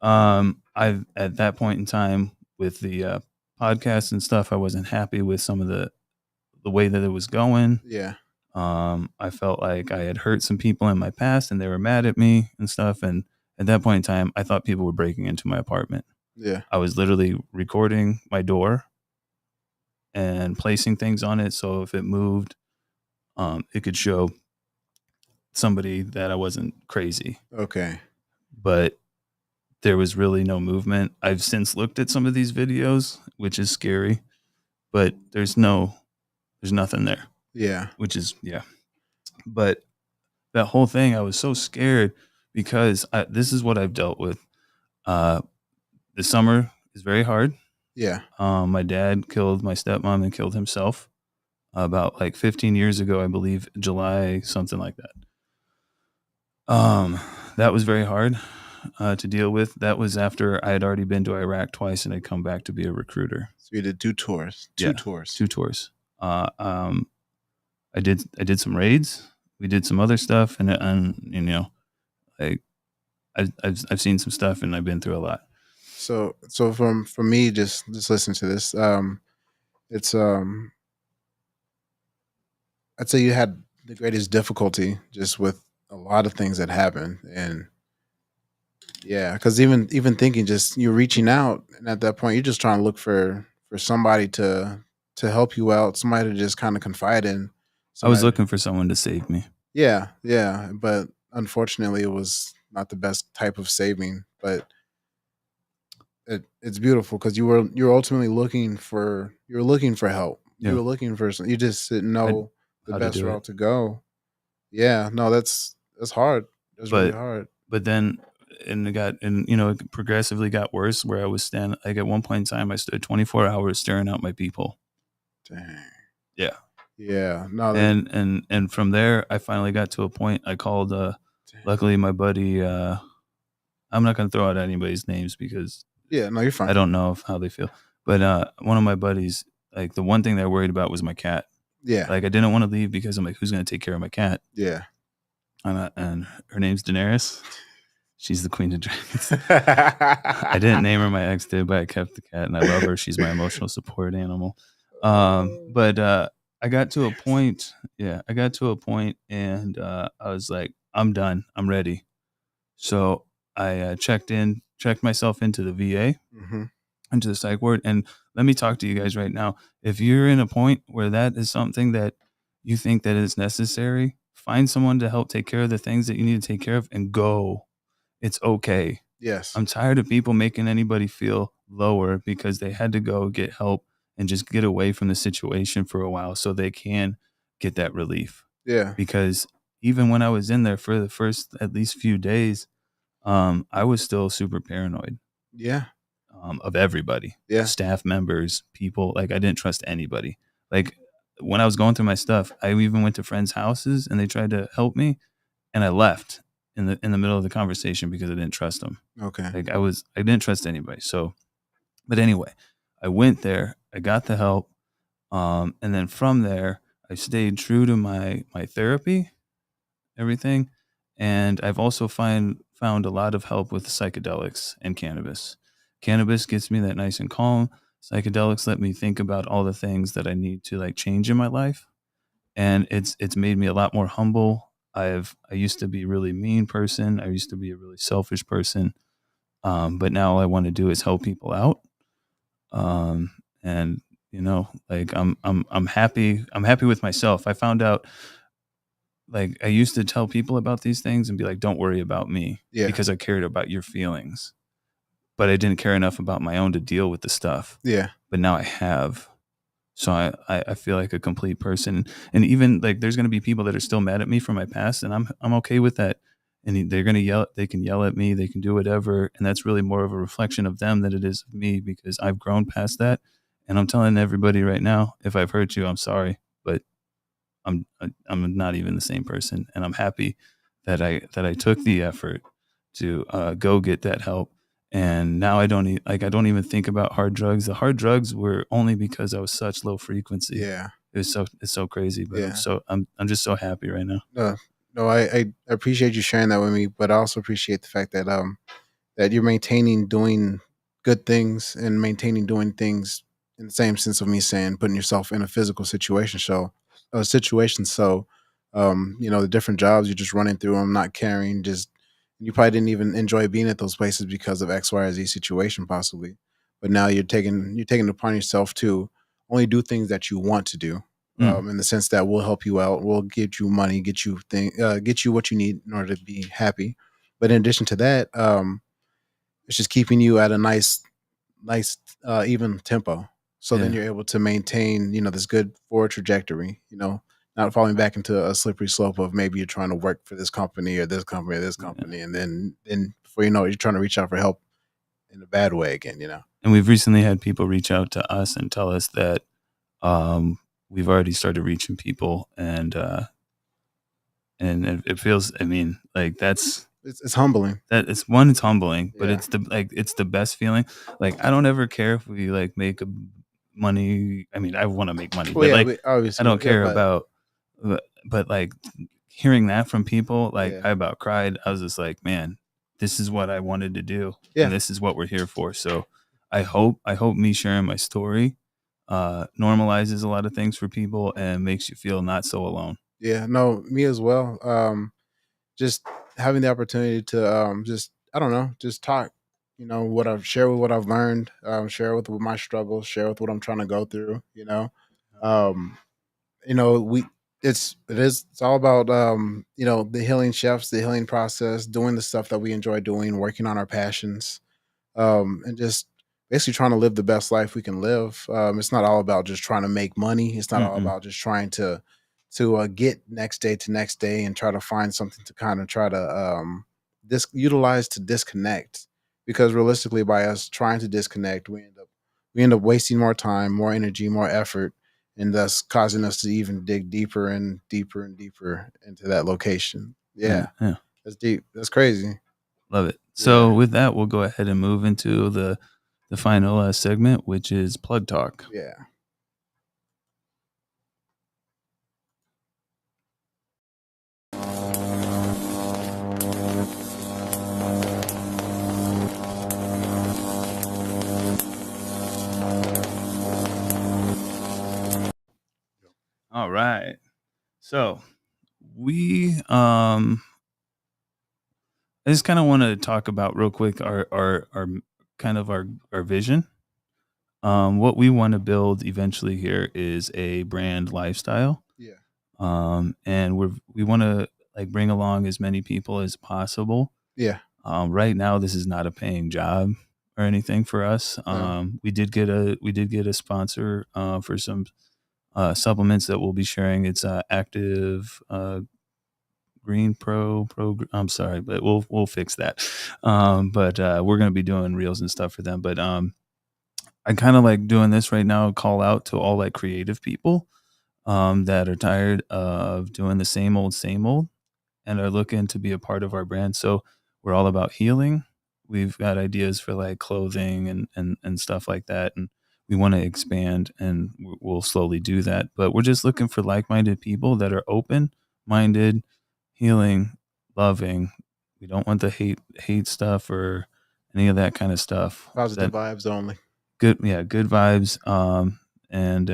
I've at that point in time with the podcast and stuff, I wasn't happy with some of the way that it was going. Yeah. I felt like I had hurt some people in my past, and they were mad at me and stuff. And at that point in time, I thought people were breaking into my apartment. Yeah. I was literally recording my door and placing things on it, so if it moved, it could show somebody that I wasn't crazy. Okay. But there was really no movement. I've since looked at some of these videos, which is scary, but there's nothing there, Yeah. which is, yeah. But that whole thing, I was so scared because this is what I've dealt with. The summer is very hard. Yeah. My dad killed my stepmom and killed himself about like 15 years ago, I believe, July, something like that. That was very hard to deal with. That was after I had already been to Iraq twice and I'd come back to be a recruiter. So you did 2 tours. Yeah, 2 tours. 2 tours. I did some raids. We did some other stuff, and you know, like I've seen some stuff, and I've been through a lot. So for me, just listen to this. It's I'd say you had the greatest difficulty just with a lot of things that happened, and yeah, because even thinking, just you're reaching out, and at that point, you're just trying to look for somebody to help you out, somebody to just kind of confide in, I was somebody. looking for someone to save me. Yeah, yeah, but unfortunately, it was not the best type of saving, but it's beautiful because you're ultimately looking for help. You Yeah, were looking for you just didn't know the how to best do it. route to go. Yeah, no, that's hard. That's really But hard. but then it progressively got worse. Where I was standing, like at one point in time, I stood 24 hours staring out my people. Dang. Yeah, Yeah, no, and from there, I finally got to a point. I called. dang. Luckily, my buddy. I'm not gonna throw out anybody's names because Yeah, no, you're I fine. don't know how they feel. But one of my buddies, like the one thing they're worried about was my cat. Yeah, Like I didn't want to leave because I'm like, who's gonna take care of my cat? yeah. And her name's Daenerys. She's the queen of dragons. I didn't name her. My ex did, but I kept the cat, and I love her. She's my emotional support animal. But I got to a point. Yeah, I got to a point, and I was like, I'm done. I'm ready. So I checked myself into the VA, Hmm. into the psych ward, and let me talk to you guys right now. If you're in a point where that is something that you think that is necessary, find someone to help take care of the things that you need to take care of, and go. It's okay. Yes. I'm tired of people making anybody feel lower because they had to go get help and just get away from the situation for a while so they can get that relief. Yeah. Because even when I was in there for the first at least few days, I was still super paranoid Yeah. of everybody, Yeah. staff members, people. Like I didn't trust anybody. Like when I was going through my stuff, I even went to friends' houses and they tried to help me, and I left in the middle of the conversation because I didn't trust them. Okay. Like I didn't trust anybody. So, but anyway, I went there, I got the help. And then from there, I stayed true to my therapy, everything. And I've also found a lot of help with psychedelics and cannabis. Cannabis gets me that nice and calm. Psychedelics let me think about all the things that I need to like change in my life. and it's made me a lot more humble. I used to be a really mean person. I used to be a really selfish person. But now all I want to do is help people out. Um, and like I'm happy. I'm happy with myself. I found out, like, I used to tell people about these things and be like, "Don't worry about me," Yeah. because I cared about your feelings, but I didn't care enough about my own to deal with the stuff. Yeah. But now I have. So I feel like a complete person. And even like there's gonna be people that are still mad at me from my past, and I'm okay with that. And they're gonna yell, they can yell at me, they can do whatever. And that's really more of a reflection of them than it is of me, because I've grown past that. And I'm telling everybody right now, if I've hurt you, I'm sorry. But I'm not even the same person, and I'm happy that I took the effort to go get that help. And now I don't even think about hard drugs. The hard drugs were only because I was such low frequency. Yeah. It's so crazy, but Yeah. I'm just so happy right now. No, no, I appreciate you sharing that with me, but I also appreciate the fact that that you're maintaining doing good things and maintaining doing things in the same sense of me saying putting yourself in a physical situation. So a situation. So the different jobs you're just running through them, not caring, just you probably didn't even enjoy being at those places because of X, Y, or Z situation possibly. But now you're taking it upon yourself to only do things that you want to do. Mm, In the sense that will help you out, will get you money, get you what you need in order to be happy. But in addition to that, it's just keeping you at a nice, even tempo. So then yeah, you're able to maintain, this good forward trajectory. Not falling back into a slippery slope of maybe you're trying to work for this company or this company or this yeah. company, and then before you know it, you're trying to reach out for help in a bad way again. And we've recently had people reach out to us and tell us that um, we've already started reaching people, and it feels. I mean, like It's humbling. it's humbling, but Yeah. it's the best feeling. Like, I don't ever care if we like make a money. I mean, I want to make money, Well, but yeah, like we I obviously, don't yeah, care but about. But like hearing that from people, like yeah, I about cried. I was just like, man, this is what I wanted to do, and yeah, this is what we're here for. So I hope me sharing my story normalizes a lot of things for people and makes you feel not so alone. yeah. No, me as well. Just having the opportunity to just I don't know, just talk. What I've share with what I've learned, share with my struggles, share with what I'm trying to go through. Um, we it's all about the healing chefs, the healing process, doing the stuff that we enjoy doing, working on our passions, and just basically trying to live the best life we can live. It's not all about just trying to make money. It's not all Mm-mm. about just trying to get next day to next day and try to find something to kind of try to utilize to disconnect. Because realistically, by us trying to disconnect, we end up wasting more time, more energy, more effort, and thus causing us to even dig deeper and deeper and deeper into that location. Yeah, Yeah, yeah, that's deep. That's crazy. love it. Yeah, So with that, we'll go ahead and move into the final segment, which is plug talk. yeah. All right. So we I just kind of want to talk about real quick our kind of our vision. What we want to build eventually here is a brand lifestyle. Yeah, And we want to like bring along as many people as possible. yeah, Right now, this is not a paying job or anything for us. no, We did get a sponsor for some supplements that we'll be sharing. It's Active Green Pro. I'm sorry, but we'll fix that. But we're gonna be doing reels and stuff for them. But I kind of like doing this right now. Call out to all like creative people that are tired of doing the same old, and are looking to be a part of our brand. So we're all about healing. We've got ideas for like clothing and stuff like that, and we want to expand, and we'll slowly do that. But we're just looking for like-minded people that are open-minded, healing, loving. We don't want the hate stuff or any of that kind of stuff. positive That vibes only. good, yeah, good vibes. And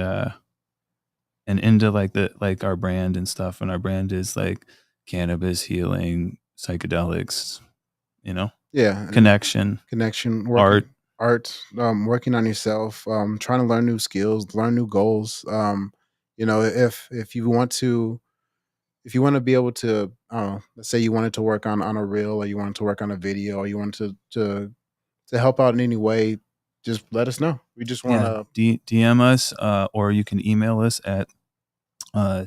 and into like our brand and stuff. And our brand is like cannabis, healing, psychedelics, you know, Yeah, and connection, connection, art. working on yourself, trying to learn new skills, learn new goals. If you want to, if you want to be able to, I don't know, let's say you wanted to work on a reel, or you wanted to work on a video, or you wanted to help out in any way, just let us know. We just want Yeah, to. DM us, or you can email us at uh,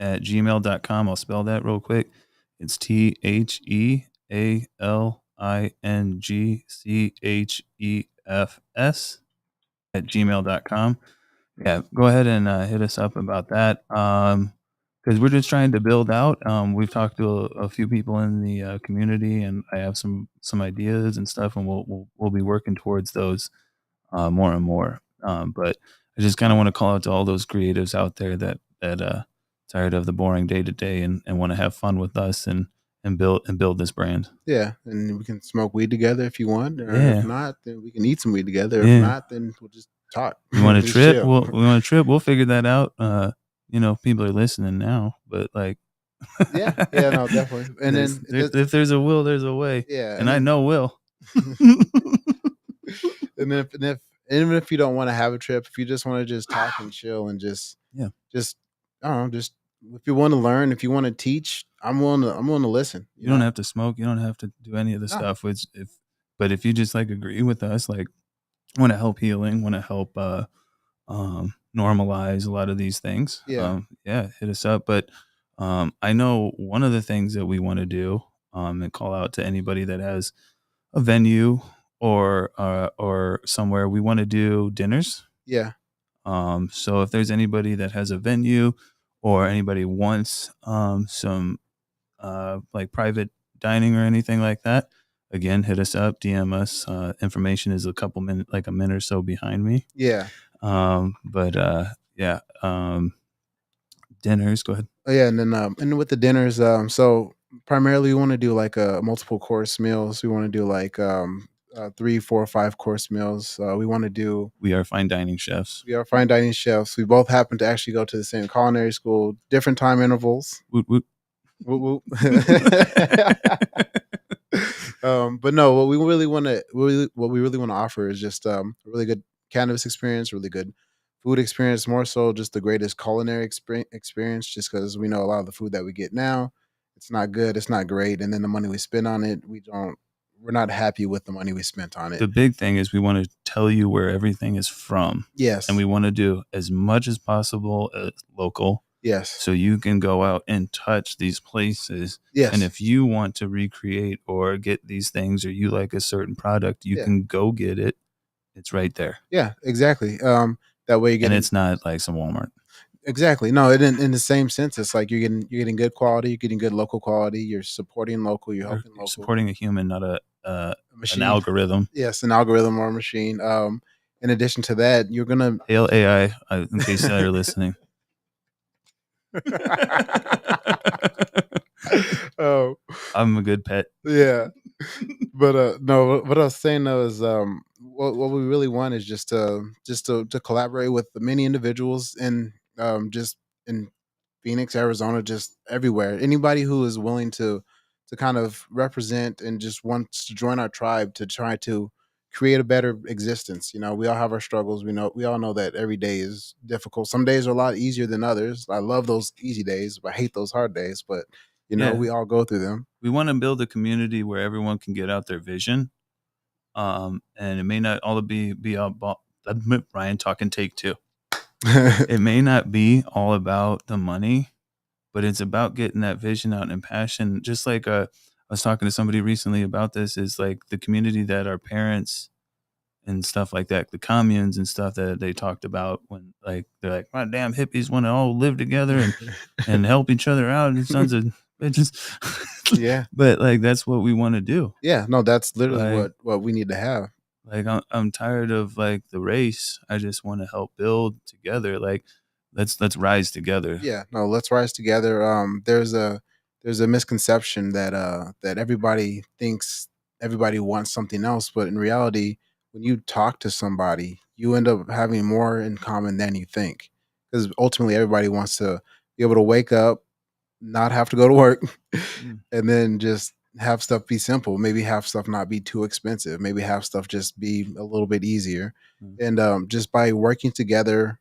thehealingchefs@gmail.com. I'll spell that real quick. It's THEALINGCHEFS Yeah, go ahead and hit us up about that. Because we're just trying to build out. We've talked to a few people in the community, and I have some ideas and stuff, and we'll be working towards those more and more. But I just kind of want to call out to all those creatives out there that tired of the boring day to day and want to have fun with us and build this brand. Yeah, and we can smoke weed together if you want, or if Yeah, not, then we can eat some weed together. If yeah. not, then we'll just talk, You want to just trip? chill. We want to trip. We'll figure that out. People are listening now, but like, Yeah, yeah, no, definitely. And then if there's a will, there's a way, yeah, and I know will. and if even if you don't want to have a trip, if you just want to just talk and chill and Yeah, just I don't know, just if you want to learn, if you want to teach, I'm willing to listen. you don't have to smoke. You don't have to do any of the No, stuff. But if you just like agree with us, like want to help healing, want to help normalize a lot of these things, yeah, yeah, hit us up. But I know one of the things that we want to do, and call out to anybody that has a venue or somewhere we want to do dinners. yeah, So if there's anybody that has a venue or anybody wants some like private dining or anything like that, again, hit us up, DM us. Information is like a minute or so behind me. yeah. But yeah, dinners. Go ahead. Oh yeah, and with the dinners, so primarily we want to do like multiple course meals. We want to do like 3, 4, 5 course meals. We want to do. We are fine dining chefs. We are fine dining chefs. We both happen to actually go to the same culinary school, different time intervals. Woot woot. Whoop, whoop. But no, what we really want to offer is just a really good cannabis experience, really good food experience, more so just the greatest culinary experience. Just because we know a lot of the food that we get now, it's not good, it's not great, and then the money we spend on it, we're not happy with the money we spent on it. The big thing is we want to tell you where everything is from, and Yes, we want to do as much as possible local, yes, so you can go out and touch these places. And yes, if you want to recreate or get these things, or you like a certain product, you yeah, can go get it. It's right there, yeah, exactly. That way you're and getting. it's not like some Walmart. Exactly. No, in the same sense, it's like you're getting good quality, you're getting good local quality, you're supporting local, you're helping You're local. supporting a human, not A an machine. algorithm. Yes, an algorithm or a machine. In addition to that, you're gonna. Hail AI, in case they're listening. Oh, I'm a good pet. yeah. But no, what I was saying though is what we really want is just to collaborate with the many individuals in just in Phoenix, Arizona, just everywhere. Anybody who is willing to kind of represent and just wants to join our tribe to try to create a better existence. We all have our struggles. We all know that every day is difficult. Some days are a lot easier than others. I love those easy days, but I hate those hard days. But Yeah, we all go through them. we want to build a community where everyone can get out their vision. And it may not all be all about Ryan talking take two. It may not be all about the money, but it's about getting that vision out and passion. Just like I was talking to somebody recently about this, is like the community that our parents and stuff like that, the communes and stuff that they talked about when like they're like, my damn hippies want to all live together and help each other out and sons of bitches. Yeah. But like that's what we want to do. Yeah, no, that's literally Like what we need to have. like I'm tired of like the race. I just want to help build together. Like let's rise together. Yeah, no, let's rise together. There's a misconception that everybody thinks everybody wants something else, but in reality, when you talk to somebody, you end up having more in common than you think. Because ultimately, everybody wants to be able to wake up, not have to go to work, Mm, and then just have stuff be simple. Maybe have stuff not be too expensive. Maybe have stuff just be a little bit easier. mm. And just by working together,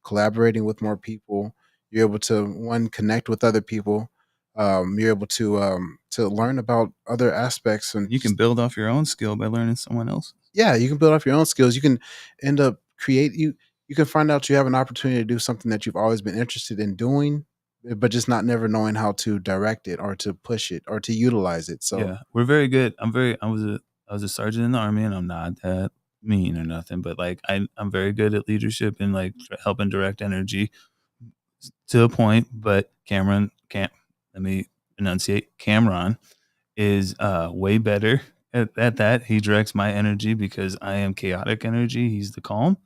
collaborating with more people, you're able to one connect with other people. You're able to learn about other aspects and You can just build off your own skill by learning someone else's. yeah, you can build off your own skills. You can end up create you can find out you have an opportunity to do something that you've always been interested in doing, but just not never knowing how to direct it or to push it or to utilize it. So Yeah, we're very good. I was a sergeant in the army, and I'm not that mean or nothing, but like I'm very good at leadership and like helping direct energy to a point. But Cameron can't. Let me enunciate. Cameron is way better at that. He directs my energy because I am chaotic energy. He's the calm.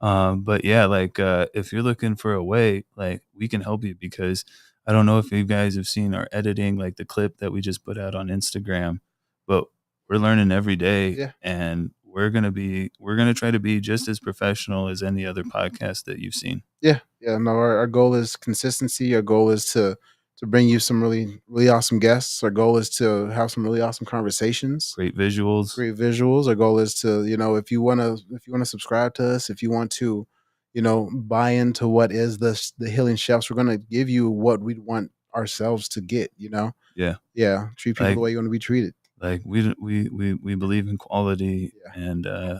But yeah, like if you're looking for a way, like we can help you because I don't know if you guys have seen our editing, like the clip that we just put out on Instagram, but we're learning every day yeah, and we're gonna try to be just as professional as any other podcast that you've seen. yeah, yeah. No, our goal is consistency. Our goal is to bring you some really awesome guests. Our goal is to have some really awesome conversations. Great visuals. Great visuals. Our goal is to, if you wanna subscribe to us, if you want to, buy into what is the healing chefs, we're gonna give you what we want ourselves to get. Yeah. Yeah, treat people the Like way you wanna be treated. we believe in quality Yeah. and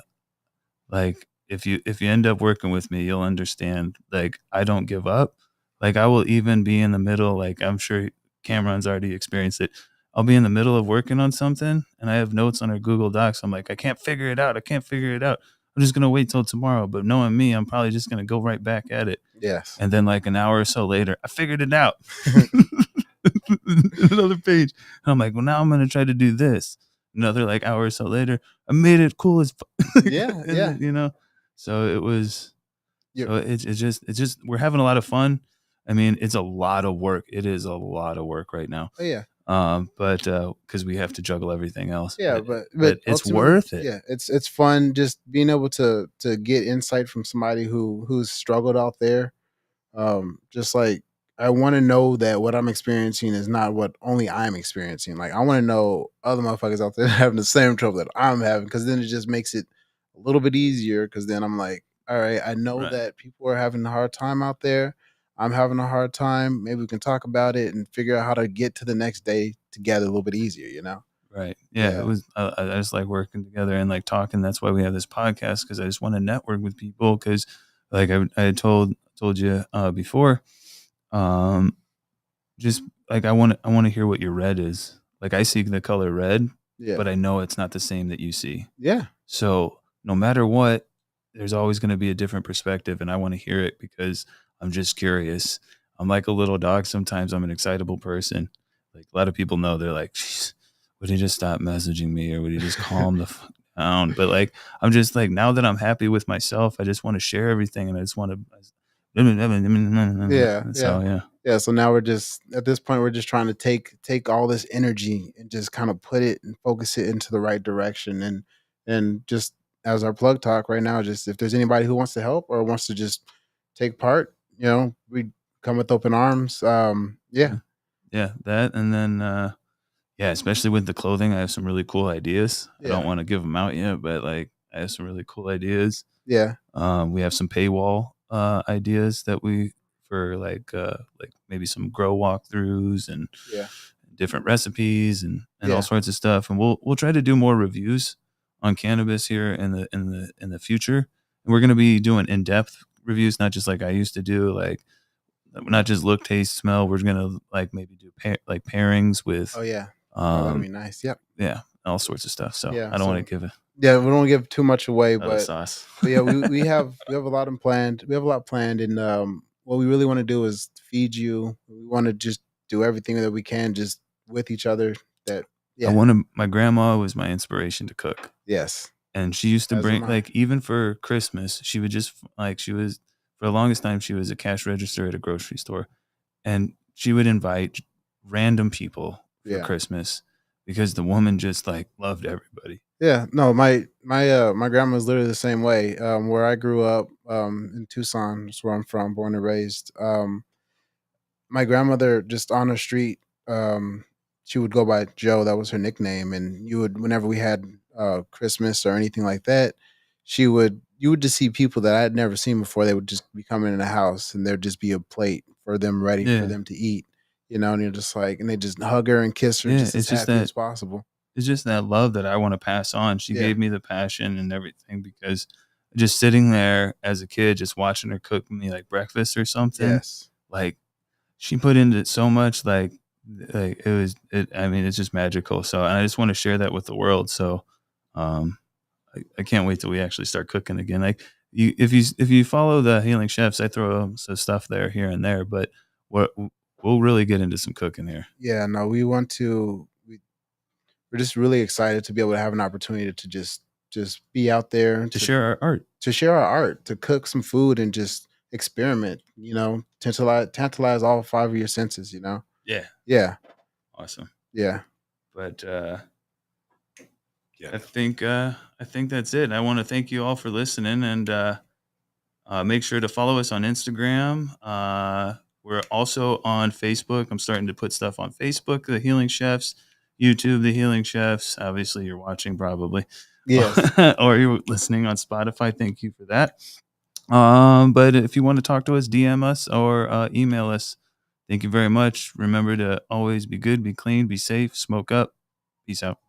like if you end up working with me, you'll understand like I don't give up. Like I will even be in the middle, like I'm sure Cameron's already experienced it. I'll be in the middle of working on something and I have notes on our Google Docs. I'm like, I can't figure it out. I can't figure it out. I'm just gonna wait till tomorrow. But knowing me, I'm probably just gonna go right back at it. Yes. And then like an hour or so later, I figured it out. Another page. And I'm like, well, now I'm gonna try to do this. Another like hour or so later, I made it cool as Yeah, and yeah. then, so it was you so it's just we're having a lot of fun. I mean, it's a lot of work. It is a lot of work right now. oh, yeah. But because we have to juggle everything else, Yeah, but but but it's ultimately, worth it. yeah, it's fun just being able to get insight from somebody who's struggled out there. Just like I want to know that what I'm experiencing is not what only I'm experiencing. Like I want to know other motherfuckers out there having the same trouble that I'm having, because then it just makes it a little bit easier. Because then I'm like, all right, I know Right. that people are having a hard time out there. I'm having a hard time. Maybe we can talk about it and figure out how to get to the next day together a little bit easier. Right. Yeah. It Yeah, was. I just like working together and like talking. That's why we have this podcast because I just want to network with people. Because like I had told you before, um, just like I want to hear what your red is. Like I see the color red, yeah, but I know it's not the same that you see. yeah, So no matter what, there's always going to be a different perspective, and I want to hear it because I'm just curious. I'm like a little dog. Sometimes I'm an excitable person. Like a lot of people know, they're like, "Jeez, would he just stop messaging me, or would he just calm the fuck down?" But like, I'm just like now that I'm happy with myself, I just want to share everything, and I just want to. yeah, So yeah. yeah, Yeah, so now we're just at this point we're just trying to take all this energy and just kind of put it and focus it into the right direction, and just as our plug talk right now, just if there's anybody who wants to help or wants to just take part, we come with open arms. Yeah, yeah, yeah, that, and then yeah, especially with the clothing, I have some really cool ideas. I don't yeah, want to give them out yet, but like I have some really cool ideas. yeah, We have some paywall ideas that we for like maybe some grow walkthroughs and yeah, different recipes and all yeah. sorts of stuff. And we'll try to do more reviews on cannabis here in the future. And we're gonna be doing in depth reviews, not just like I used to do, like not just look, taste, smell. We're gonna like maybe do like pairings with Oh yeah. Oh, that'll be um nice. Yep. yeah, all sorts of stuff. So Yeah. I don't want So to give yeah, we don't give too much away, another but sauce. yeah, we have a lot planned. We have a lot planned, and what we really want to do is feed you. We want to just do everything that we can, just with each other. That I yeah, want to. My grandma was my inspiration to cook, yes, and she used to as am bring I. like even for Christmas, she would just like she was for the longest time she was a cash register at a grocery store, and she would invite random people for Yeah, Christmas because the woman just like loved everybody. Yeah, no, my grandma's literally the same way. Where I grew up, in Tucson, that's where I'm from, born and raised. My grandmother just on the street, she would go by Joe. That was her nickname, and you would whenever we had Christmas or anything like that, you would just see people that I had never seen before. They would just be coming in the house, and there'd just be a plate for them ready for Yeah. them to eat. And you're just like, and they just hug her and kiss her, Yeah, just as happy as possible. it's just that love that I wanna pass on. She Yeah. gave me the passion and everything because just sitting there as a kid, just watching her cook me, like, breakfast or something, Yes. like, she put into it so much, I mean, it's just magical, so and I just wanna share that with the world, so, um, I can't wait till we actually start cooking again, like, if you follow the Healing Chefs, I throw some stuff there here and there, but what we'll really get into some cooking here Yeah, no, we want to. We're just really excited to be able to have an opportunity to just be out there to share our art. to share our art, to cook some food and just experiment. Tantalize all five of your senses. Yeah, Yeah, awesome. yeah, But, I think that's it. I wanna thank you all for listening, and, make sure to follow us on Instagram. We're also on Facebook. I'm starting to put stuff on Facebook, The Healing Chefs, YouTube, The Healing Chefs. Obviously, you're watching probably, yes, or you're listening on Spotify. Thank you for that. But if you want to talk to us, DM us or email us. Thank you very much. Remember to always be good, be clean, be safe, smoke up. Peace out.